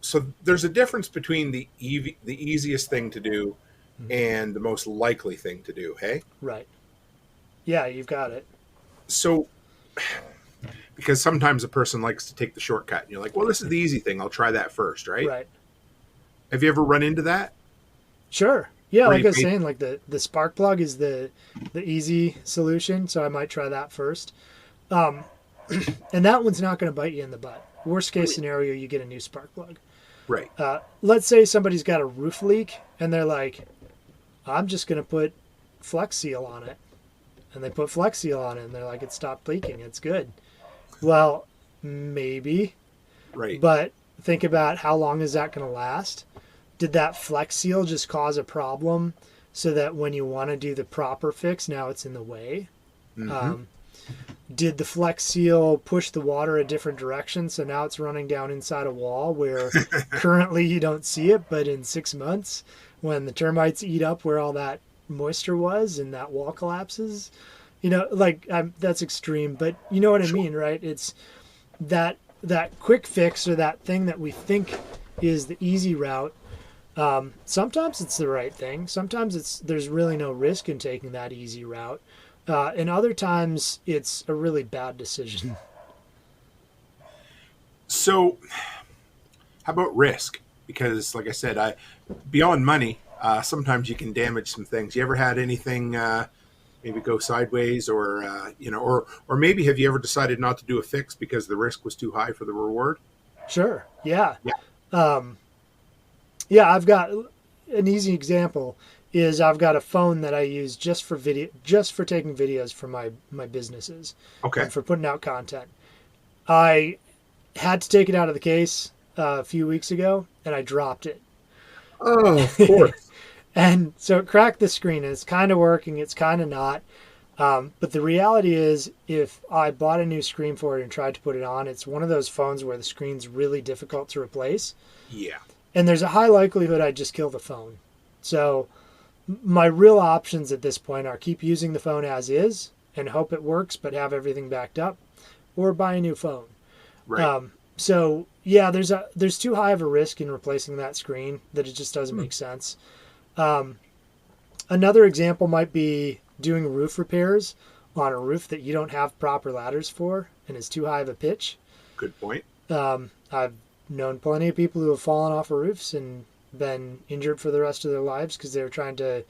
So there's a difference between the easiest thing to do and the most likely thing to do. Hey, Right. Yeah, you've got it. so because sometimes a person likes to take the shortcut, and you're like, well, this is the easy thing. I'll try that first, right? Right. Have you ever run into that? Sure. Yeah, Where like you I was pay- saying, like the spark plug is the easy solution, so I might try that first. And that one's not going to bite you in the butt. Worst case scenario, you get a new spark plug. Right. Let's say somebody's got a roof leak and they're like, I'm just going to put Flex Seal on it. And they put Flex Seal on it and they're like, it stopped leaking. It's good. Well, maybe. Right. But think about how long is that going to last? Did that Flex Seal just cause a problem so that when you want to do the proper fix, now it's in the way? Did the Flex Seal push the water a different direction so now it's running down inside a wall where currently you don't see it, but in 6 months when the termites eat up where all that moisture was and that wall collapses? That's extreme, but you know what I mean, right? It's that quick fix or that thing that we think is the easy route. Sometimes it's the right thing. Sometimes there's really no risk in taking that easy route. And other times it's a really bad decision. So, how about risk? Because, like I said, beyond money, sometimes you can damage some things. You ever had anything maybe go sideways, or maybe have you ever decided not to do a fix because the risk was too high for the reward? Sure. Yeah. Yeah. I've got an easy example. I've got a phone that I use just for taking videos for my businesses. Okay. And for putting out content. I had to take it out of the case a few weeks ago, and I dropped it. Oh, of course. And so it cracked the screen, and it's kind of working, it's kind of not. But the reality is, if I bought a new screen for it and tried to put it on, it's one of those phones where the screen's really difficult to replace. Yeah. And there's a high likelihood I'd just kill the phone. So my real options at this point are keep using the phone as is and hope it works, but have everything backed up, or buy a new phone. Right. So yeah, there's too high of a risk in replacing that screen that it just doesn't make sense. Another example might be doing roof repairs on a roof that you don't have proper ladders for and is too high of a pitch. Good point. I've known plenty of people who have fallen off of roofs and been injured for the rest of their lives because they were trying to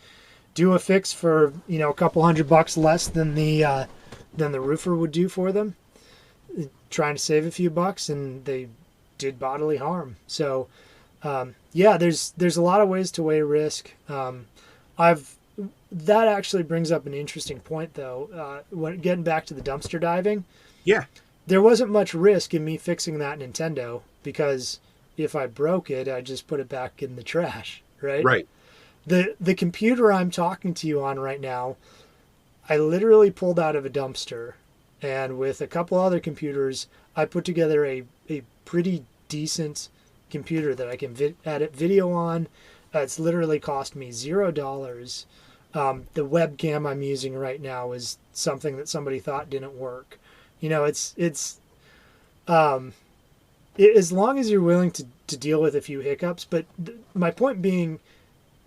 do a fix for a couple $100 less than the roofer would do for them, trying to save a few bucks, and they did bodily harm. So there's a lot of ways to weigh risk. That actually brings up an interesting point though. When getting back to the dumpster diving, Yeah. there wasn't much risk in me fixing that Nintendo because if I broke it, I just put it back in the trash, right? Right. The computer I'm talking to you on right now, I literally pulled out of a dumpster, and with a couple other computers, I put together a pretty decent computer that I can edit video on. It's literally cost me $0. The webcam I'm using right now is something that somebody thought didn't work. As long as you're willing to deal with a few hiccups. But my point being,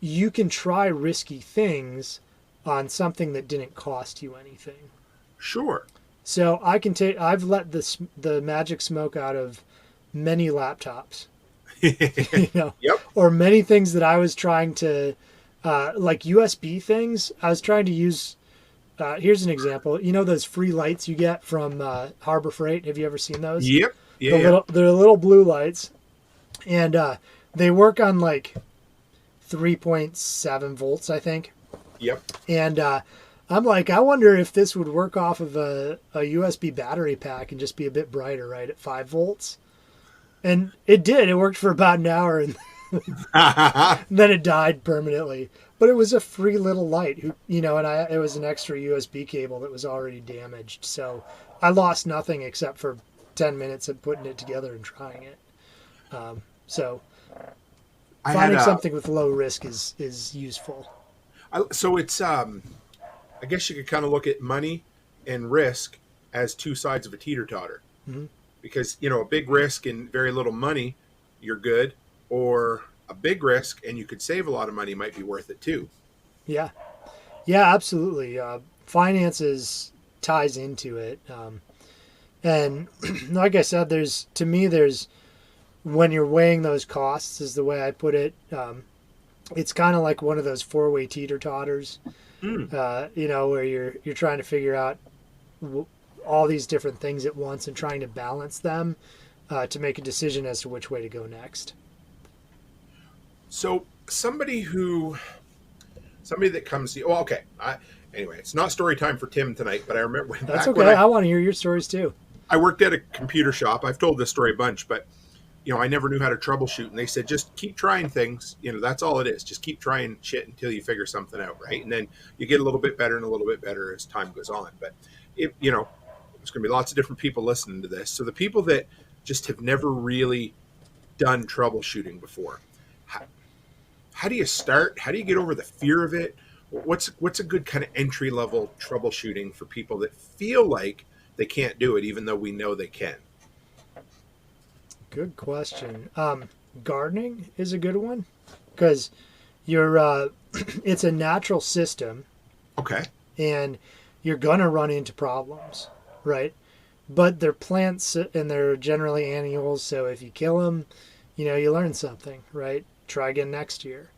you can try risky things on something that didn't cost you anything. Sure. So I've let the magic smoke out of many laptops, Yep. or many things that I was trying to, like USB things. I was trying to use, here's an example. Those free lights you get from Harbor Freight. Have you ever seen those? Yep. Yeah. They're little blue lights, and they work on like 3.7 volts, I think. Yep. And I'm like, I wonder if this would work off of a USB battery pack and just be a bit brighter, right, at 5 volts. And it did. It worked for about an hour, and then it died permanently. But it was a free little light, and it was an extra USB cable that was already damaged. So I lost nothing except for 10 minutes of putting it together and trying it. So finding something with low risk is useful. So it's, I guess you could kind of look at money and risk as two sides of a teeter-totter. Mm-hmm. because, you know, a big risk and very little money, you're good, or a big risk and you could save a lot of money might be worth it too. Yeah. Yeah, absolutely. Finances ties into it. And like I said, there's when you're weighing those costs is the way I put it. It's kind of like one of those four-way teeter-totters, you know, where you're trying to figure out all these different things at once and trying to balance them to make a decision as to which way to go next. So somebody that comes to you, well, okay. Anyway, it's not story time for Tim tonight, but I remember that's okay. I want to hear your stories too. I worked at a computer shop. I've told this story a bunch, but you know, I never knew how to troubleshoot, and they said just keep trying things. You know, that's all it is. Just keep trying shit until you figure something out, right? And then you get a little bit better and a little bit better as time goes on. But you know, there's going to be lots of different people listening to this. So the people that just have never really done troubleshooting before, how do you start? How do you get over the fear of it? What's a good kind of entry level troubleshooting for people that feel like they can't do it, even though we know they can? Good question. Gardening is a good one because you're it's a natural system. Okay. And you're gonna run into problems, right? But they're plants and they're generally annuals, so if you kill them, you know, you learn something, right? Try again next year.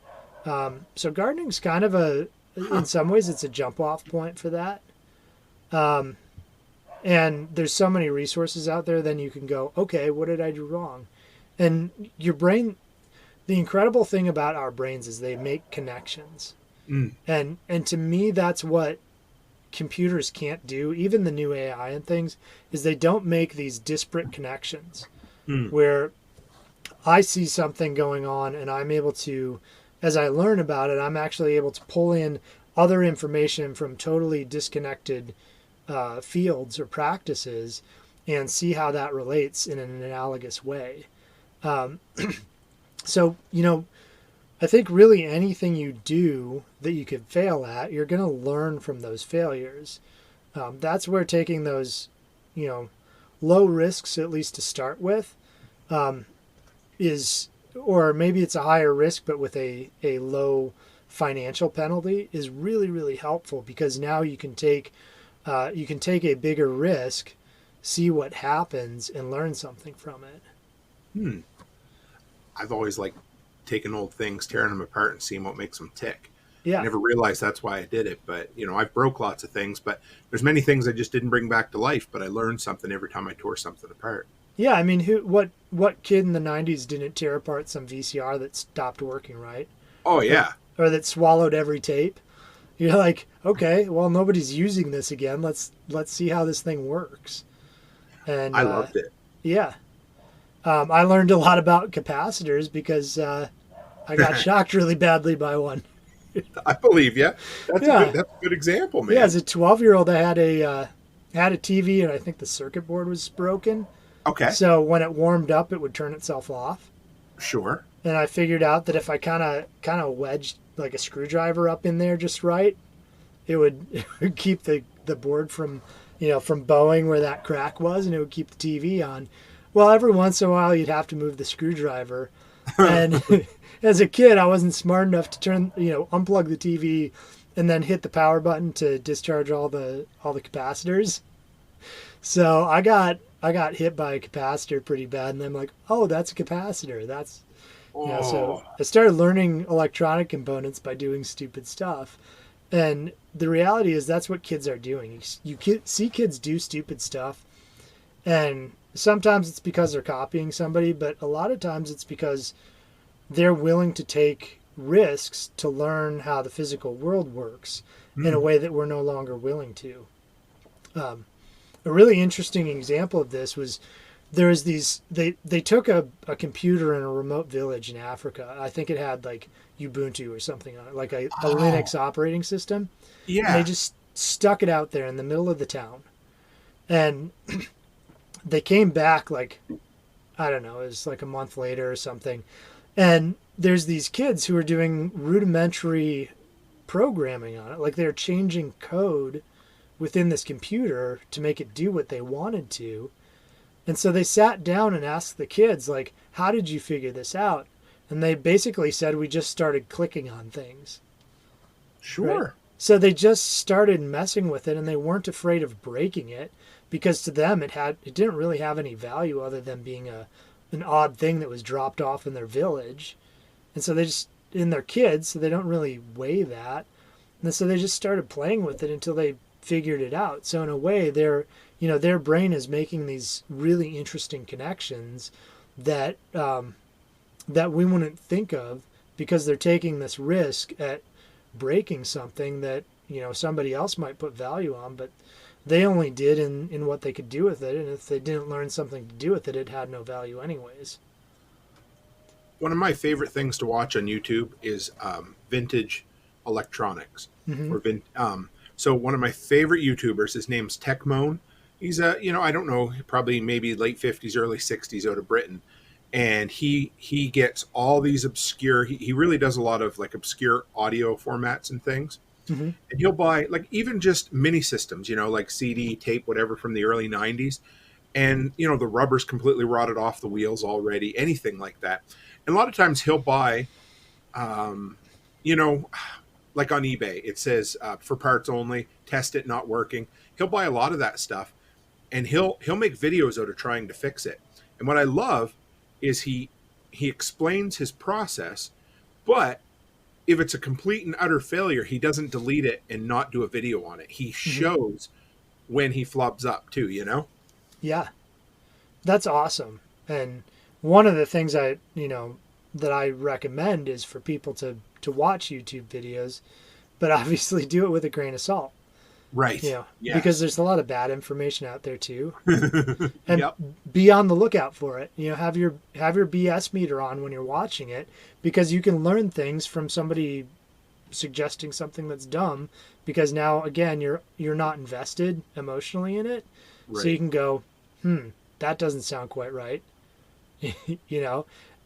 So gardening's kind of in some ways, it's a jump off point for that. And there's so many resources out there, then you can go, okay, what did I do wrong? And your brain, the incredible thing about our brains is they make connections. And to me, that's what computers can't do, even the new AI and things, is they don't make these disparate connections where I see something going on and I'm able to, as I learn about it, I'm actually able to pull in other information from totally disconnected fields or practices and see how that relates in an analogous way. So, you know, I think really anything you do that you could fail at, you're going to learn from those failures. That's where taking those, you know, low risks, at least to start with, is, or maybe it's a higher risk, but with a low financial penalty, is really, really helpful, because now you can take a bigger risk, see what happens, and learn something from it. I've always liked taking old things, tearing them apart, and seeing what makes them tick. Yeah. I never realized that's why I did it, but you know, I've broke lots of things, but there's many things I just didn't bring back to life, but I learned something every time I tore something apart. Yeah, I mean, what kid in the 90s didn't tear apart some VCR that stopped working, right? Oh yeah. Or that swallowed every tape. You're like, okay, well, nobody's using this again. Let's see how this thing works. And I loved it. Yeah. I learned a lot about capacitors because I got shocked really badly by one. I believe you. That's a good example, man. Yeah, as a 12-year-old, I had a TV, and I think the circuit board was broken. Okay. So when it warmed up, it would turn itself off. Sure. And I figured out that if I kind of wedged like a screwdriver up in there just right, it would keep the board from bowing where that crack was, and it would keep the TV on. Well, every once in a while, you'd have to move the screwdriver. And as a kid, I wasn't smart enough to unplug the TV and then hit the power button to discharge all the capacitors. So I got hit by a capacitor pretty bad, and I'm like, oh, that's a capacitor. That's so I started learning electronic components by doing stupid stuff. And the reality is that's what kids are doing. You see kids do stupid stuff, and sometimes it's because they're copying somebody, but a lot of times it's because they're willing to take risks to learn how the physical world works in a way that we're no longer willing to. A really interesting example of this was they took a computer in a remote village in Africa. I think it had like Ubuntu or something on it, like a Linux operating system. Yeah. And they just stuck it out there in the middle of the town. And they came back like, I don't know, it was like a month later or something. And there's these kids who are doing rudimentary programming on it. Like they're changing code within this computer to make it do what they wanted to. And so they sat down and asked the kids, like, how did you figure this out? And they basically said, we just started clicking on things. Sure. Right? So they just started messing with it, and they weren't afraid of breaking it, because to them it didn't really have any value other than being an odd thing that was dropped off in their village. And so they just, in their kids, so they don't really weigh that. And so they just started playing with it until they figured it out. So in a way, their brain is making these really interesting connections that that we wouldn't think of, because they're taking this risk at breaking something that, somebody else might put value on, but they only did in what they could do with it. And if they didn't learn something to do with it, it had no value anyways. One of my favorite things to watch on YouTube is vintage electronics. So one of my favorite YouTubers, his name's Techmoan. He's I don't know, probably maybe late 50s, early 60s out of Britain. And he gets all these obscure, he really does a lot of like obscure audio formats and things. And he'll buy like even just mini systems, like CD, tape, whatever from the early 90s. And, the rubber's completely rotted off the wheels already, anything like that. And a lot of times he'll buy, like on eBay, it says for parts only, test it, not working. He'll buy a lot of that stuff, and he'll make videos out of trying to fix it. And what I love is he explains his process, but if it's a complete and utter failure, he doesn't delete it and not do a video on it. He shows when he flubs up too, Yeah, that's awesome. And one of the things that I recommend is for people to watch YouTube videos, but obviously do it with a grain of salt. Right. Because there's a lot of bad information out there too. And be on the lookout for it. Have your BS meter on when you're watching it, because you can learn things from somebody suggesting something that's dumb, because now again you're not invested emotionally in it. Right. So you can go, that doesn't sound quite right.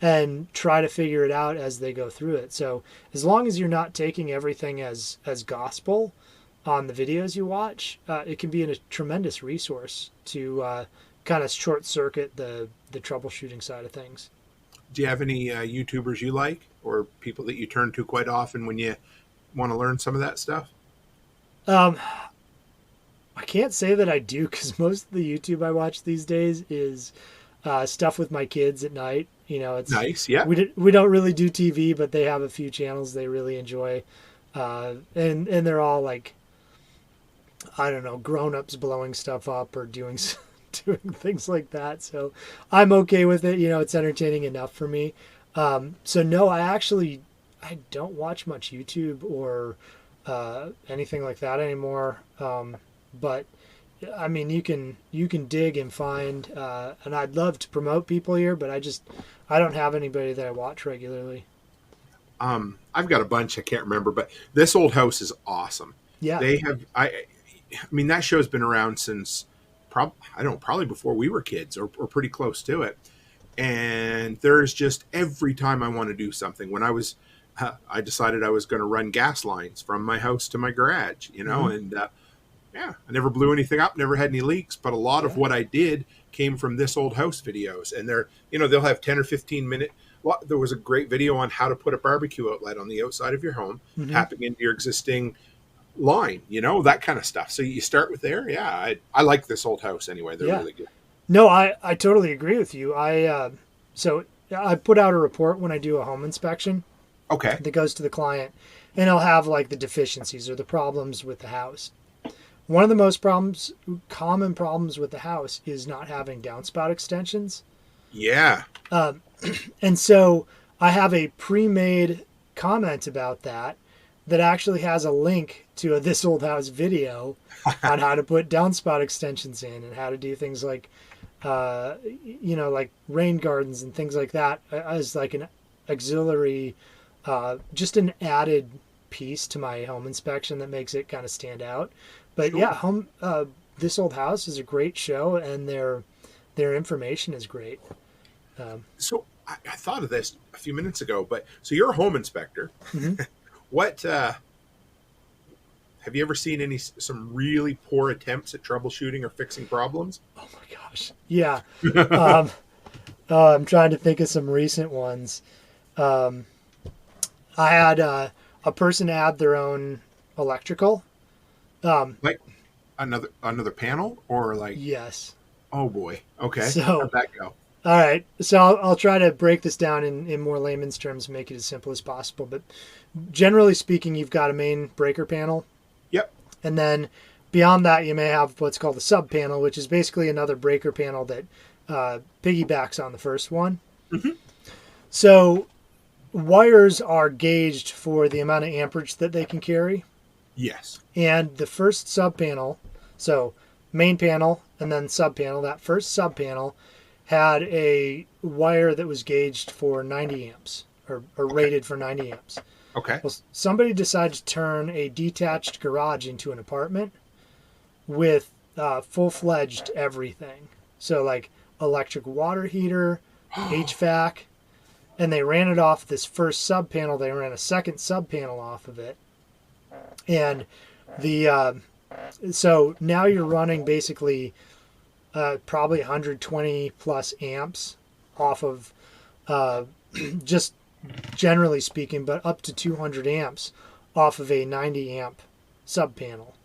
And try to figure it out as they go through it. So as long as you're not taking everything as gospel on the videos you watch, it can be a tremendous resource to kind of short circuit the troubleshooting side of things. Do you have any YouTubers you like, or people that you turn to quite often when you want to learn some of that stuff? I can't say that I do, because most of the YouTube I watch these days is stuff with my kids at night. It's nice. Yeah. We don't really do TV, but they have a few channels they really enjoy, and they're all like, I don't know, grown-ups blowing stuff up or doing things like that. So I'm okay with it. It's entertaining enough for me. So no, I don't watch much YouTube or anything like that anymore. But I mean, you can dig and find, and I'd love to promote people here, but I don't have anybody that I watch regularly. I've got a bunch I can't remember, but This Old House is awesome. Yeah, they have. I mean, that show's been around since probably before we were kids, or pretty close to it. And there's just every time I want to do something. When I decided I was going to run gas lines from my house to my garage, and I never blew anything up, never had any leaks, but a lot of what I did came from This Old House videos. And they're, they'll have 10 or 15 minute. Well, there was a great video on how to put a barbecue outlet on the outside of your home, tapping into your existing line, that kind of stuff. So you start with there. Yeah, I like This Old House anyway. They're really good. No, I totally agree with you. So I put out a report when I do a home inspection. Okay. That goes to the client, and I'll have like the deficiencies or the problems with the house. One of the most common problems with the house is not having downspout extensions. Yeah. And so I have a pre-made comment about that actually has a link to a This Old House video on how to put downspout extensions in and how to do things like, like rain gardens and things like that as like an auxiliary, just an added piece to my home inspection that makes it kind of stand out. But sure. This Old House is a great show, and their information is great. So I thought of this a few minutes ago, but so you're a home inspector. What have have you ever seen some really poor attempts at troubleshooting or fixing problems? Oh my gosh. Yeah. I'm trying to think of some recent ones. I had a person add their own electrical. Like another panel or like? Yes. Oh boy. Okay. So, how'd that go? All right. So I'll try to break this down in more layman's terms and make it as simple as possible. But generally speaking, you've got a main breaker panel. Yep. And then beyond that, you may have what's called a sub panel, which is basically another breaker panel that piggybacks on the first one. Mm-hmm. So wires are gauged for the amount of amperage that they can carry. Yes. And the first sub panel, so main panel and then sub panel, that first sub panel had a wire that was gauged for 90 amps or rated for 90 amps. Okay. Well, somebody decided to turn a detached garage into an apartment with full-fledged everything. So like electric water heater, HVAC, and they ran it off this first sub panel. They ran a second sub panel off of it. And so now you're running basically probably 120 plus amps off of just generally speaking, but up to 200 amps off of a 90 amp sub panel.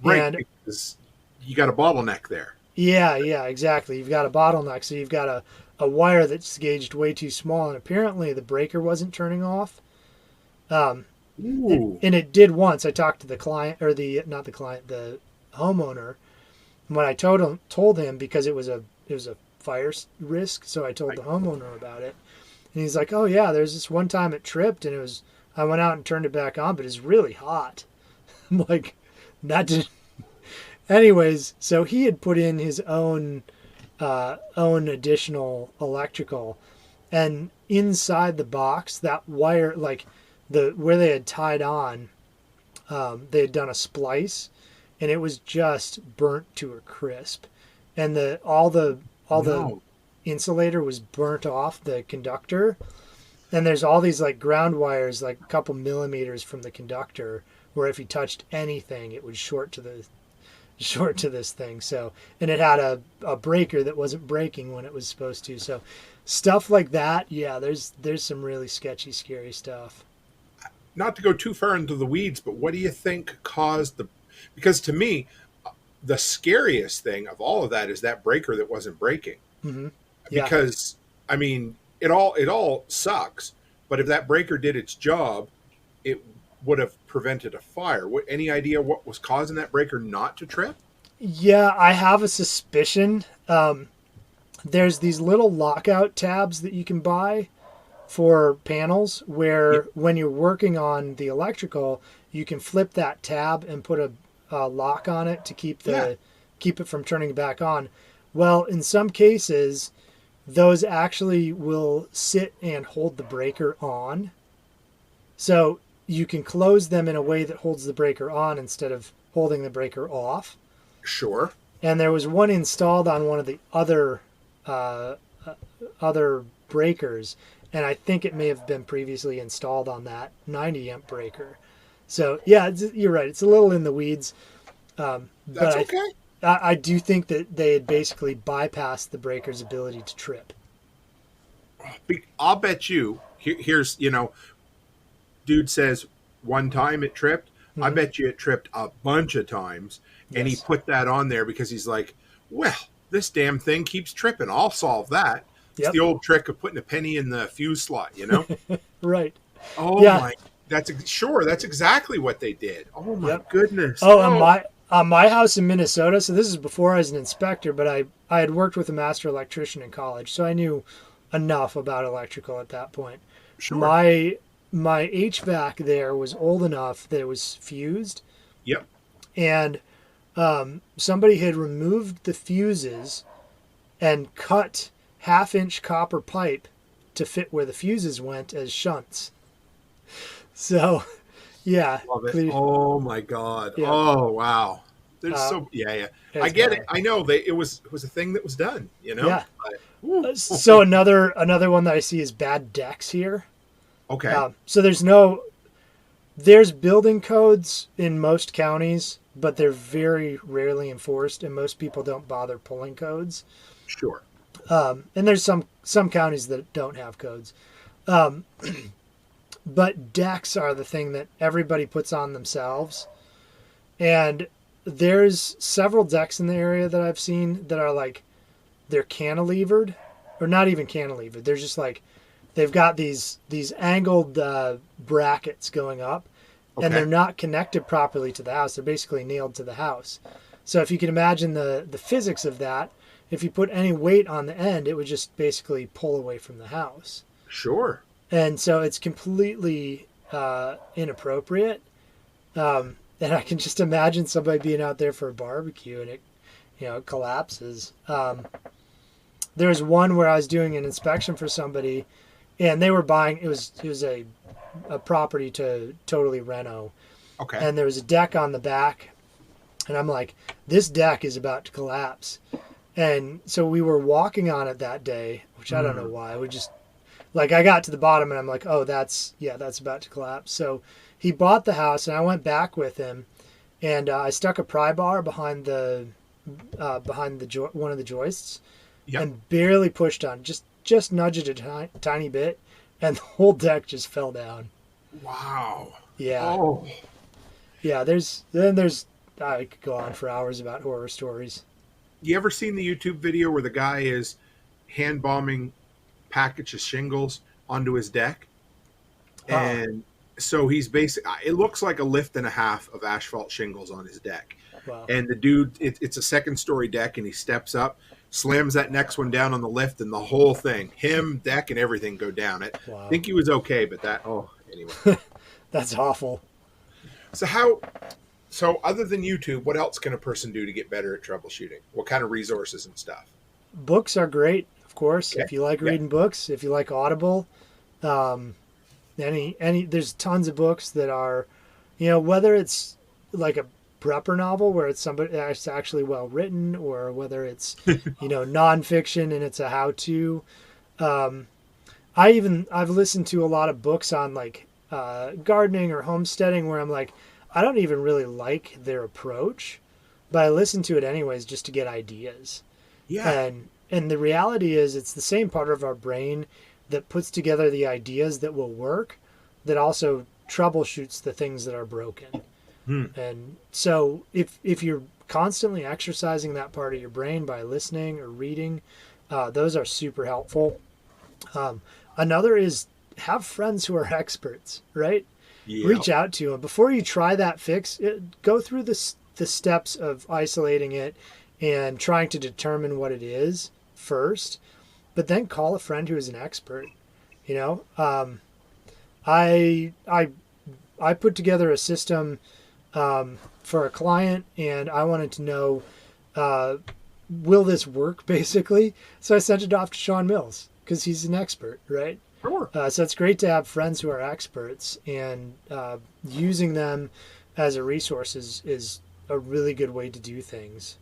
Right, and, because you got a bottleneck there. Yeah, exactly. You've got a bottleneck, so you've got a wire that's gauged way too small, and apparently the breaker wasn't turning off. And it did once. I talked to the client, or the homeowner. And when I told him because it was a fire risk, so I told the homeowner about it. And he's like, "Oh yeah, there's this one time it tripped, and I went out and turned it back on, but it's really hot." I'm like, that didn't. Anyways, so he had put in his own additional electrical, and inside the box, that wire, like where they had tied on, they had done a splice, and it was just burnt to a crisp, and all the insulator was burnt off the conductor, and there's all these like ground wires like a couple millimeters from the conductor where if you touched anything it would short to this thing. So, and it had a breaker that wasn't breaking when it was supposed to. So stuff like that, yeah, there's some really sketchy, scary stuff. Not to go too far into the weeds, but what do you think caused because to me the scariest thing of all of that is that breaker that wasn't breaking. Mm-hmm. Yeah. Because I mean it all sucks, but if that breaker did its job, it would have prevented a fire. Any idea what was causing that breaker not to trip? Yeah, I have a suspicion. There's these little lockout tabs that you can buy for panels where when you're working on the electrical, you can flip that tab and put a lock on it to keep it from turning back on. Well, in some cases, those actually will sit and hold the breaker on. So you can close them in a way that holds the breaker on instead of holding the breaker off. Sure. And there was one installed on one of the other breakers, and I think it may have been previously installed on that 90 amp breaker. So yeah, you're right. It's a little in the weeds. That's okay. I do think that they had basically bypassed the breaker's ability to trip. I'll bet you, here's, dude says one time it tripped. Mm-hmm. I bet you it tripped a bunch of times. And he put that on there because he's like, well, this damn thing keeps tripping. I'll solve that. It's the old trick of putting a penny in the fuse slot, Right. Oh, yeah. That's exactly what they did. Oh, my goodness. On my house in Minnesota, so this is before I was an inspector, but I had worked with a master electrician in college, so I knew enough about electrical at that point. Sure. My HVAC there was old enough that it was fused. Yep. And somebody had removed the fuses and cut 1/2-inch copper pipe to fit where the fuses went as shunts. So, yeah. Love it. Oh my God. Yeah. Oh wow. There's I get it. I know it was a thing that was done. Yeah. So another one that I see is bad decks here. Okay. So there's no There's building codes in most counties, but they're very rarely enforced, and most people don't bother pulling codes. Sure. And there's some counties that don't have codes. But decks are the thing that everybody puts on themselves. And there's several decks in the area that I've seen that are like, they're cantilevered, or not even cantilevered. They're just like, they've got these angled brackets going up, and they're not connected properly to the house. They're basically nailed to the house. So if you can imagine the physics of that, if you put any weight on the end, it would just basically pull away from the house. Sure. And so it's completely inappropriate. And I can just imagine somebody being out there for a barbecue and it collapses. There was one where I was doing an inspection for somebody, and they were buying, it was a property to totally reno. Okay. And there was a deck on the back, and I'm like, this deck is about to collapse. And so we were walking on it that day, which I don't know why. We just, like, I got to the bottom and I'm like, oh, that's about to collapse. So he bought the house, and I went back with him, and I stuck a pry bar behind one of the joists, and barely pushed on, just nudged it a tiny bit, and the whole deck just fell down. Wow. Yeah. Oh. Yeah. I could go on for hours about horror stories. You ever seen the YouTube video where the guy is hand bombing package of shingles onto his deck? And so he's it looks like a lift and a half of asphalt shingles on his deck. Wow. And the dude, it's a second story deck, and he steps up, slams that next one down on the lift, and the whole thing, him, deck, and everything go down. I think he was okay, but anyway. That's awful. So other than YouTube, what else can a person do to get better at troubleshooting? What kind of resources and stuff? Books are great, of course. Okay. If you like reading books, if you like Audible, there's tons of books that are, whether it's like a prepper novel where it's somebody that's actually well written, or whether it's, nonfiction and it's a how-to. I've listened to a lot of books on like gardening or homesteading where I'm like, I don't even really like their approach, but I listen to it anyways just to get ideas. Yeah. And the reality is it's the same part of our brain that puts together the ideas that will work, that also troubleshoots the things that are broken. And so if you're constantly exercising that part of your brain by listening or reading, those are super helpful. Another is have friends who are experts, right? Yeah. Reach out to them. Before you try that fix, go through the steps of isolating it and trying to determine what it is first, but then call a friend who is an expert. I put together a system for a client, and I wanted to know, will this work, basically? So I sent it off to Sean Mills because he's an expert, right? Sure. So it's great to have friends who are experts, and using them as a resource is a really good way to do things.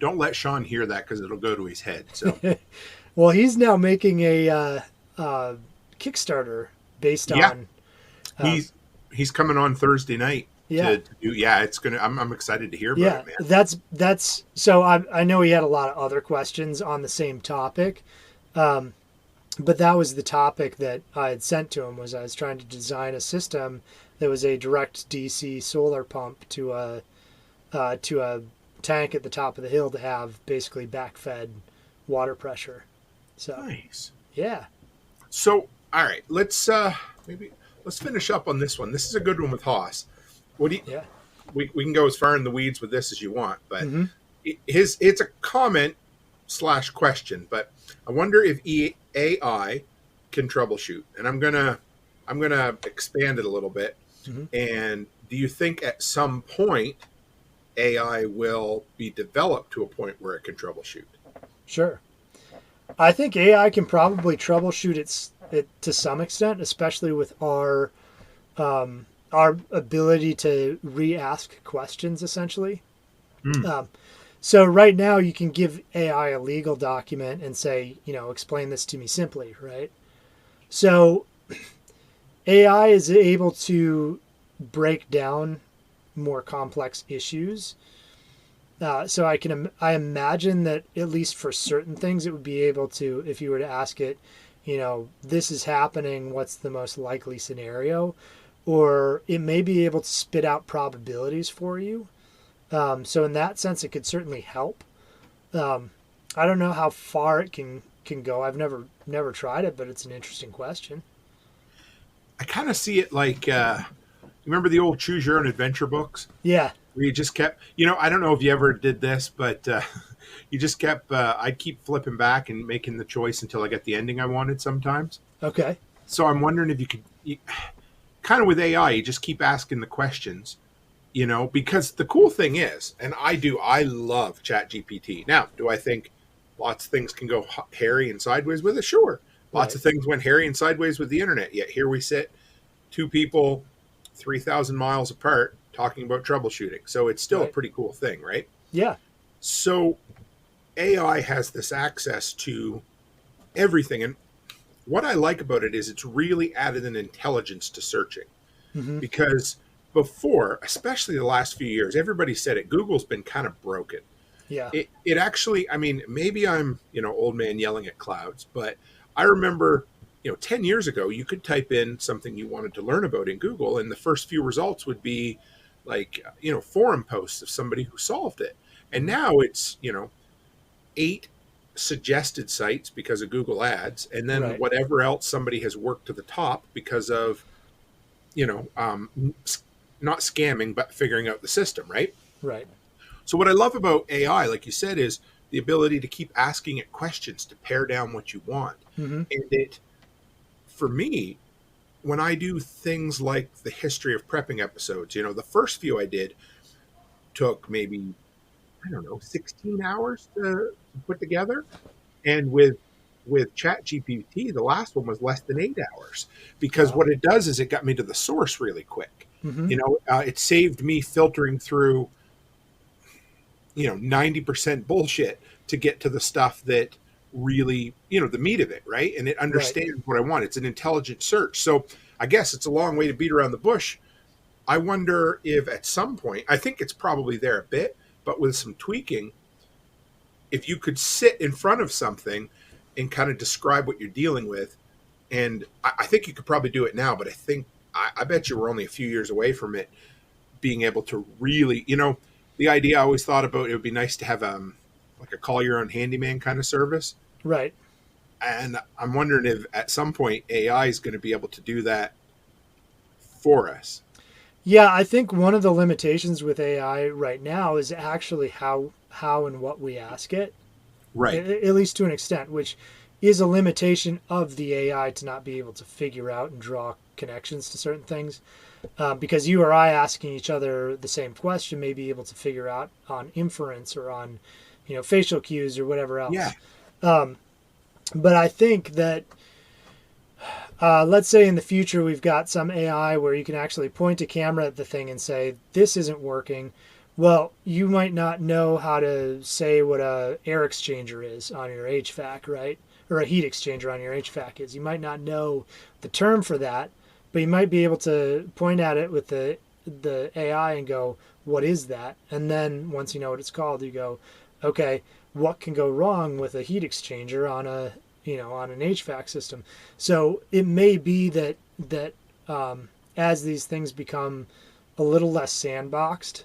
Don't let Sean hear that because it'll go to his head. So, well, he's now making a Kickstarter based on. He's coming on Thursday night. Yeah. It's gonna. I'm excited to hear about it, man. That's. So I know he had a lot of other questions on the same topic, but that was the topic that I had sent to him. Was I was trying to design a system that was a direct DC solar pump to a tank at the top of the hill to have basically backfed water pressure. So nice. Yeah. So all right, let's finish up on this one. This is a good one with Haas. What do you? Yeah. We can go as far in the weeds with this as you want, but it's a comment / question. But I wonder if AI can troubleshoot, and I'm gonna expand it a little bit. And do you think at some point AI will be developed to a point where it can troubleshoot? Sure. I think AI can probably troubleshoot it to some extent, especially with our ability to re-ask questions, essentially. So right now you can give AI a legal document and say, explain this to me simply, right? So AI is able to break down more complex issues. So I imagine that at least for certain things, it would be able to, if you were to ask it, this is happening, what's the most likely scenario? Or it may be able to spit out probabilities for you. So in that sense, it could certainly help. I don't know how far it can go. I've never tried it, but it's an interesting question. I kind of see it like, remember the old Choose Your Own Adventure books? Yeah. Where you just kept, I don't know if you ever did this, but you just kept, I'd keep flipping back and making the choice until I got the ending I wanted sometimes. Okay. So I'm wondering if you could, kind of with AI, you just keep asking the questions, because the cool thing is, and I love ChatGPT. Now, do I think lots of things can go hairy and sideways with it? Sure. Lots of things went hairy and sideways with the internet. Yet here we sit, two people 3,000 miles apart talking about troubleshooting. So it's still a pretty cool thing, right? Yeah. So AI has this access to everything. And what I like about it is it's really added an intelligence to searching. Mm-hmm. Because before, especially the last few years, everybody said it, Google's been kind of broken. Yeah. It actually, maybe I'm, old man yelling at clouds, but I remember, 10 years ago, you could type in something you wanted to learn about in Google, and the first few results would be like, forum posts of somebody who solved it. And now it's, 8 suggested sites because of Google ads, and then whatever else somebody has worked to the top because of, not scamming, but figuring out the system, right? Right. So what I love about AI, like you said, is the ability to keep asking it questions to pare down what you want. Mm-hmm. And for me, when I do things like the history of prepping episodes, the first few I did took maybe, 16 hours to put together. And with ChatGPT, the last one was less than 8 hours, because what it does is it got me to the source really quick. Mm-hmm. It saved me filtering through 90% bullshit to get to the stuff that really, the meat of it, right? And it understands what I want. It's an intelligent search. So I guess it's a long way to beat around the bush. I wonder if at some point, I think it's probably there a bit, but with some tweaking, if you could sit in front of something and kind of describe what you're dealing with, and I think you could probably do it now, but I bet you we're only a few years away from it being able to really, the idea I always thought about, it would be nice to have like a call your own handyman kind of service. Right. And I'm wondering if at some point AI is going to be able to do that for us. Yeah, I think one of the limitations with AI right now is actually how and what we ask it. Right. At least to an extent, which is a limitation of the AI to not be able to figure out and draw connections to certain things. Because you or I asking each other the same question may be able to figure out on inference or on, facial cues or whatever else. Yeah. But I think that, let's say in the future we've got some AI where you can actually point a camera at the thing and say, this isn't working. Well, you might not know how to say what a air exchanger is on your HVAC, right? Or a heat exchanger on your HVAC is. You might not know the term for that, but you might be able to point at it with the AI and go, what is that? And then once you know what it's called, you go, okay, what can go wrong with a heat exchanger on on an HVAC system? So it may be that as these things become a little less sandboxed,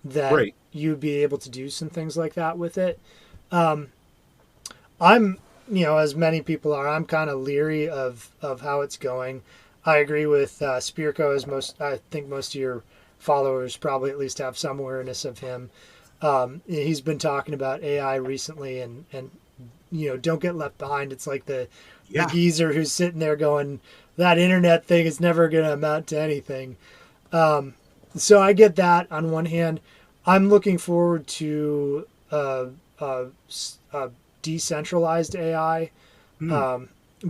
that you'd be able to do some things like that with it. I'm, as many people are, I'm kind of leery of how it's going. I agree with Spirko, I think most of your followers probably at least have some awareness of him. He's been talking about AI recently and don't get left behind. It's like the geezer who's sitting there going, that internet thing is never going to amount to anything. So I get that on one hand. I'm looking forward to decentralized AI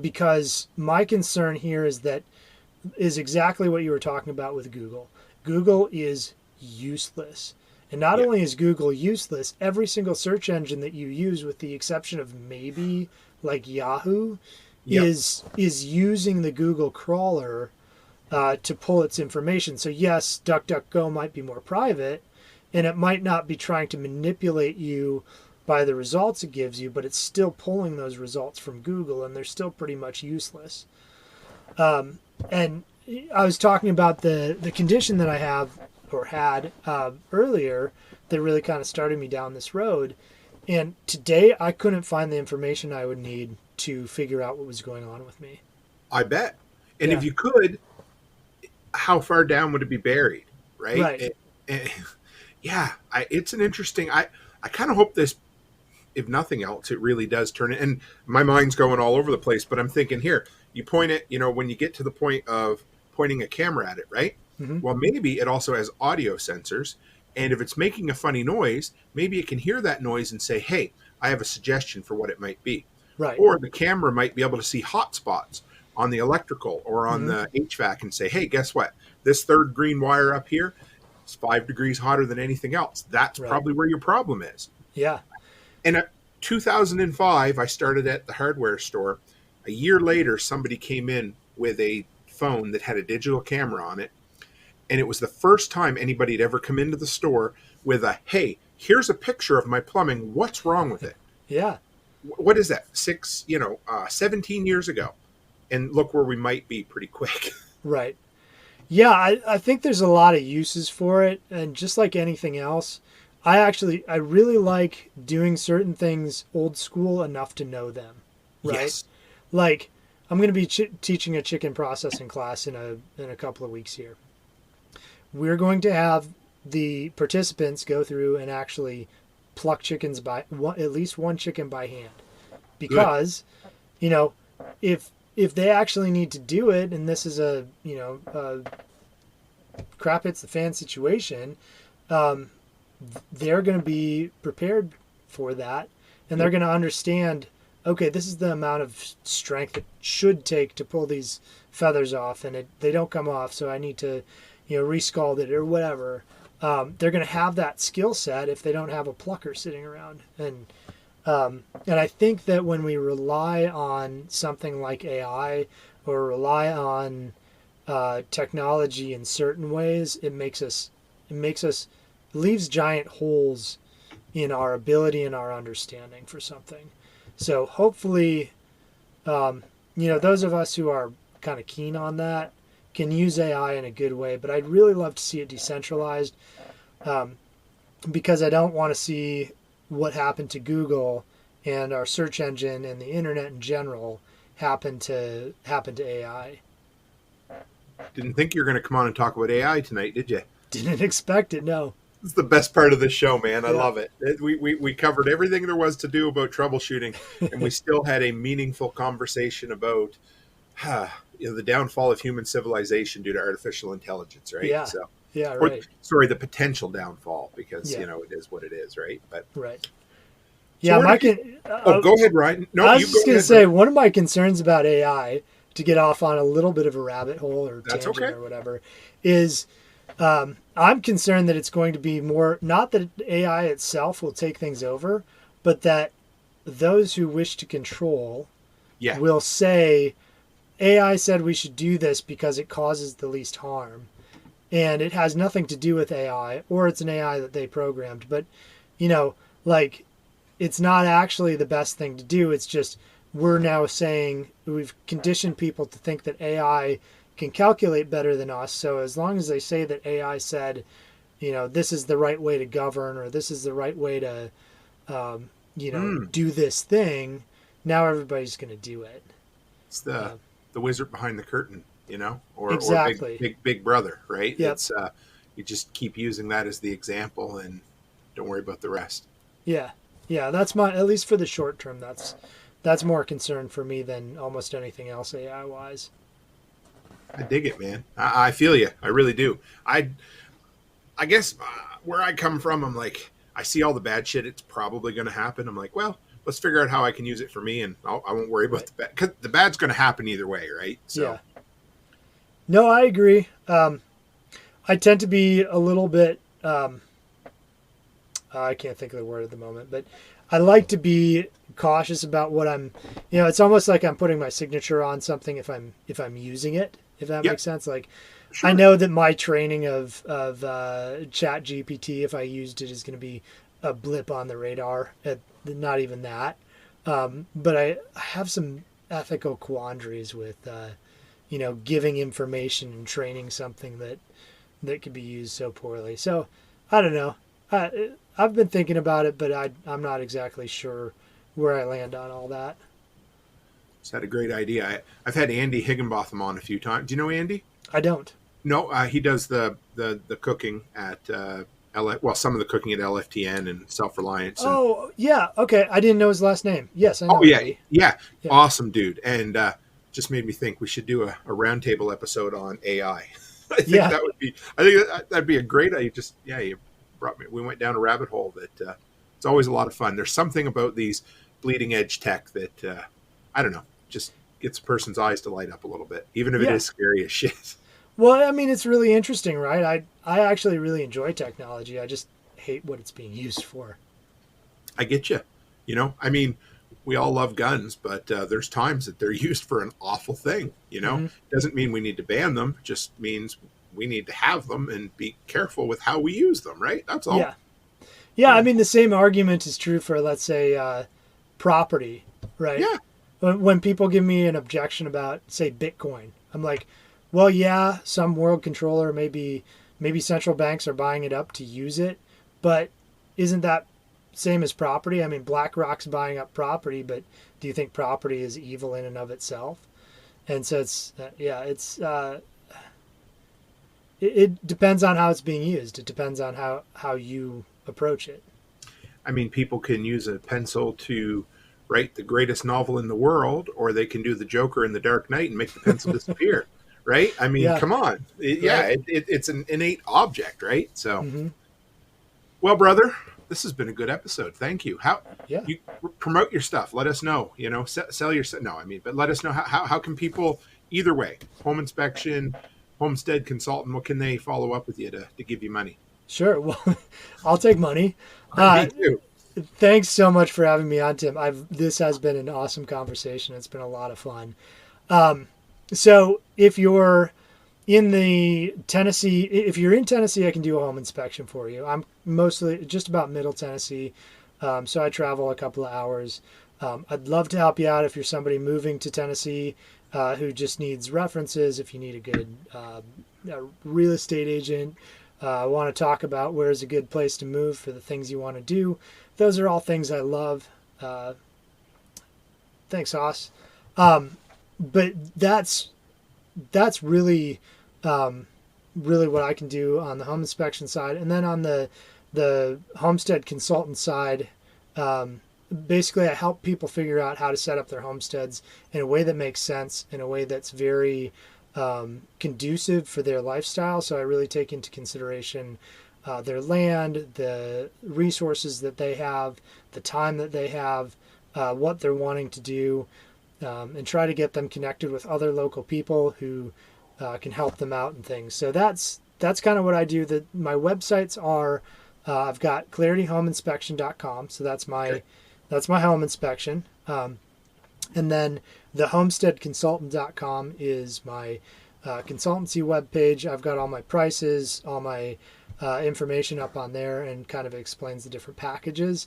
because my concern here is exactly what you were talking about with Google. Google is useless. And not only is Google useless, every single search engine that you use, with the exception of maybe like Yahoo, is using the Google crawler to pull its information. So yes, DuckDuckGo might be more private, and it might not be trying to manipulate you by the results it gives you, but it's still pulling those results from Google, and they're still pretty much useless. And I was talking about the condition that I have or had earlier that really kind of started me down this road. And today I couldn't find the information I would need to figure out what was going on with me. I bet. And Yeah. if you could, how far down would it be buried? Right. Right. It's an interesting, I kind of hope this, if nothing else, it really does turn it. And my mind's going all over the place, but I'm thinking here, you point it, when you get to the point of pointing a camera at it, right? Mm-hmm. Well, maybe it also has audio sensors. And if it's making a funny noise, maybe it can hear that noise and say, hey, I have a suggestion for what it might be. Right. Or the camera might be able to see hot spots on the electrical or on the HVAC and say, hey, guess what? This third green wire up here is 5 degrees hotter than anything else. That's probably where your problem is. Yeah. And in 2005, I started at the hardware store. A year later, somebody came in with a phone that had a digital camera on it. And it was the first time anybody had ever come into the store with a, hey, here's a picture of my plumbing. What's wrong with it? Yeah. What is that? 17 years ago. And look where we might be pretty quick. Right. Yeah, I think there's a lot of uses for it. And just like anything else, I really like doing certain things old school enough to know them. Right. Yes. Like, I'm going to be teaching a chicken processing class in a couple of weeks here. We're going to have the participants go through and actually pluck chickens at least one chicken by hand, because, if they actually need to do it, and this is a crap hits the fan situation, they're going to be prepared for that, and they're going to understand, okay, this is the amount of strength it should take to pull these feathers off, and they don't come off, so I need to rescald it or whatever. They're going to have that skill set if they don't have a plucker sitting around. And I think that when we rely on something like AI or rely on technology in certain ways, it leaves giant holes in our ability and our understanding for something. So hopefully, those of us who are kind of keen on that can use AI in a good way, but I'd really love to see it decentralized, because I don't want to see what happened to Google and our search engine and the internet in general happen to AI. Didn't think you were going to come on and talk about AI tonight, did you? Didn't expect it, no. It's the best part of the show, man. I love it. We covered everything there was to do about troubleshooting, and we still had a meaningful conversation about the downfall of human civilization due to artificial intelligence, right? Yeah. So, yeah, right. The potential downfall, because it is what it is, right? But right. So yeah, go ahead, Ryan. No, I was just going to say, Ryan. one of my concerns about AI, to get off on a little bit of a rabbit hole or That's tangent okay. or whatever, is I'm concerned that it's going to be more, not that AI itself will take things over, but that those who wish to control will say, AI said we should do this because it causes the least harm. And it has nothing to do with AI, or it's an AI that they programmed. But, it's not actually the best thing to do. It's just, we're now saying we've conditioned people to think that AI can calculate better than us. So as long as they say that AI said, this is the right way to govern, or this is the right way to, do this thing, now everybody's going to do it. It's the wizard behind the curtain, or exactly. big brother, right? Yep. It's you just keep using that as the example and don't worry about the rest. Yeah. That's at least for the short term. That's more concern for me than almost anything else AI wise. I dig it, man. I feel you. I really do. I guess where I come from, I'm like, I see all the bad shit. It's probably going to happen. I'm like, well, let's figure out how I can use it for me, and I won't worry about the bad, because the bad's going to happen either way, right? So. Yeah. No, I agree. I tend to be a little bit, I can't think of the word at the moment, but I like to be cautious about what I'm, it's almost like I'm putting my signature on something if I'm using it. if that Yep. makes sense. Like, Sure. I know that my training of Chat GPT, if I used it, is going to be a blip on the radar. Not even that. But I have some ethical quandaries with, giving information and training something that could be used so poorly. So I don't know. I've been thinking about it, but I'm not exactly sure where I land on all that. It's had a great idea. I've had Andy Higginbotham on a few times. Do you know Andy? I don't. No, he does the cooking at some of the cooking at LFTN and Self Reliance. Oh yeah, okay. I didn't know his last name. Yes, I know. Oh yeah, Andy. yeah, Yeah. awesome dude, and just made me think we should do a roundtable episode on AI. I think Yeah. that would be. I think that'd be a great idea. You brought me. We went down a rabbit hole that it's always a lot of fun. There's something about these bleeding edge tech that I don't know, just gets a person's eyes to light up a little bit, even if it Yeah. is scary as shit. Well, I mean, it's really interesting, right? I actually really enjoy technology. I just hate what it's being used for. I get you. I mean, we all love guns, but there's times that they're used for an awful thing. Doesn't mean we need to ban them. It just means we need to have them and be careful with how we use them, right? That's all. Yeah. I mean, the same argument is true for, let's say, property, right? Yeah. When people give me an objection about, say, Bitcoin, I'm like, well, yeah, some world controller, maybe central banks are buying it up to use it, but isn't that same as property? I mean, BlackRock's buying up property, but do you think property is evil in and of itself? And so it depends on how it's being used. It depends on how you approach it. I mean, people can use a pencil to write the greatest novel in the world, or they can do the Joker in the Dark Knight and make the pencil disappear. Right? I mean, come on. It's an innate object, right? So, Well, brother, this has been a good episode. Thank you. You promote your stuff. Let us know. Sell your stuff. No, I mean, but let us know how can people either way, home inspection, homestead consultant. What can they follow up with you to give you money? Sure. Well, I'll take money. Me too. Thanks so much for having me on, Tim. This has been an awesome conversation. It's been a lot of fun. So if you're in Tennessee, I can do a home inspection for you. I'm mostly just about middle Tennessee. So I travel a couple of hours. I'd love to help you out if you're somebody moving to Tennessee who just needs references. If you need a good real estate agent, want to talk about where's a good place to move for the things you want to do. Those are all things I love. Thanks, Hoss. But that's really what I can do on the home inspection side. And then on the homestead consultant side, basically I help people figure out how to set up their homesteads in a way that makes sense, in a way that's very conducive for their lifestyle. So I really take into consideration their land, the resources that they have, the time that they have, what they're wanting to do, and try to get them connected with other local people who can help them out and things. So that's kind of what I do. My websites are I've got clarityhomeinspection.com, so that's my home inspection, and then the homesteadconsultant.com is my consultancy webpage. I've got all my prices, all my information up on there, and kind of explains the different packages.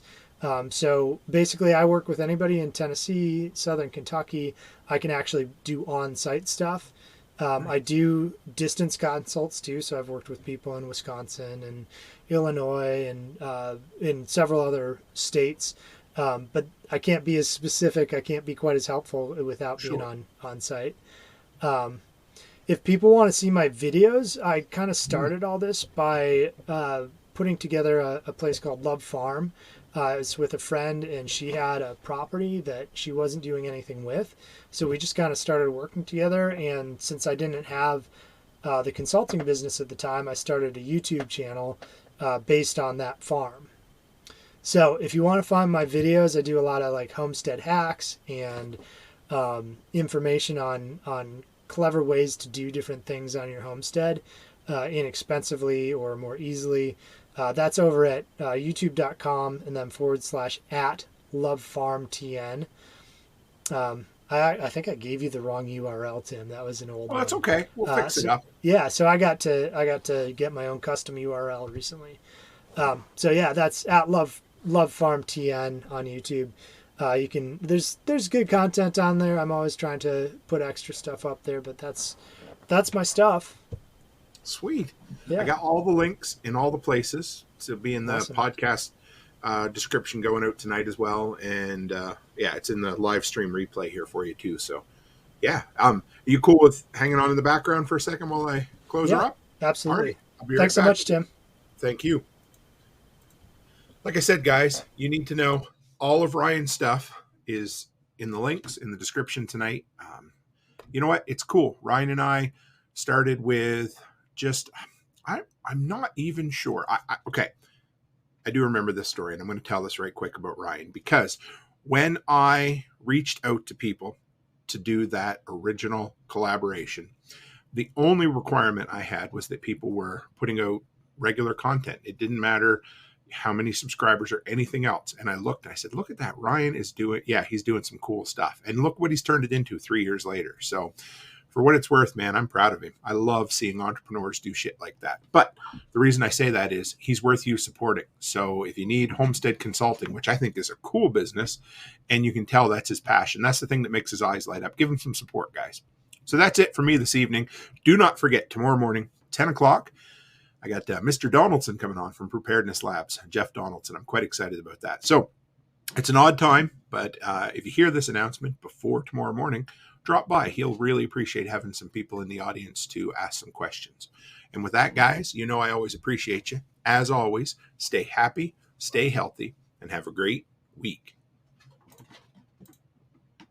So basically I work with anybody in Tennessee, Southern Kentucky. I can actually do on-site stuff. I do distance consults too. So I've worked with people in Wisconsin and Illinois and in several other states. But I can't be as specific. I can't be quite as helpful without being on site. If people want to see my videos, I kind of started all this by putting together a place called Love Farm. It's with a friend, and she had a property that she wasn't doing anything with. So we just kind of started working together. And since I didn't have the consulting business at the time, I started a YouTube channel based on that farm. So if you want to find my videos, I do a lot of like homestead hacks and information on clever ways to do different things on your homestead inexpensively or more easily. That's over at youtube.com and then /@lovefarmtn. I think I gave you the wrong URL, Tim. That was an old Well, that's one. okay. We'll fix it up. Yeah, so I got to get my own custom URL recently. So yeah, that's at Love Farm TN on YouTube. You can there's good content on there. I'm always trying to put extra stuff up there, but that's my stuff. Sweet. Yeah. I got all the links in all the places to be in the Awesome. podcast description going out tonight as well. And yeah, it's in the live stream replay here for you too. So yeah. Are you cool with hanging on in the background for a second while I close her up? Absolutely. Right. I'll be Thanks right so back. much, Tim. Thank you. Like I said, guys, you need to know all of Ryan's stuff is in the links in the description tonight. You know what? It's cool. Ryan and I started with just, I'm not even sure. Okay. I do remember this story, and I'm going to tell this right quick about Ryan, because when I reached out to people to do that original collaboration, the only requirement I had was that people were putting out regular content. It didn't matter how many subscribers or anything else. And I looked, I said, look at that. Ryan is he's doing some cool stuff. And look what he's turned it into 3 years later. So for what it's worth, man, I'm proud of him. I love seeing entrepreneurs do shit like that. But the reason I say that is he's worth you supporting. So if you need Homestead Consulting, which I think is a cool business, and you can tell that's his passion, that's the thing that makes his eyes light up. Give him some support, guys. So that's it for me this evening. Do not forget, tomorrow morning, 10 o'clock, I got Mr. Donaldson coming on from Preparedness Labs, Jeff Donaldson. I'm quite excited about that. So it's an odd time, but if you hear this announcement before tomorrow morning, drop by. He'll really appreciate having some people in the audience to ask some questions. And with that, guys, you know I always appreciate you. As always, stay happy, stay healthy, and have a great week.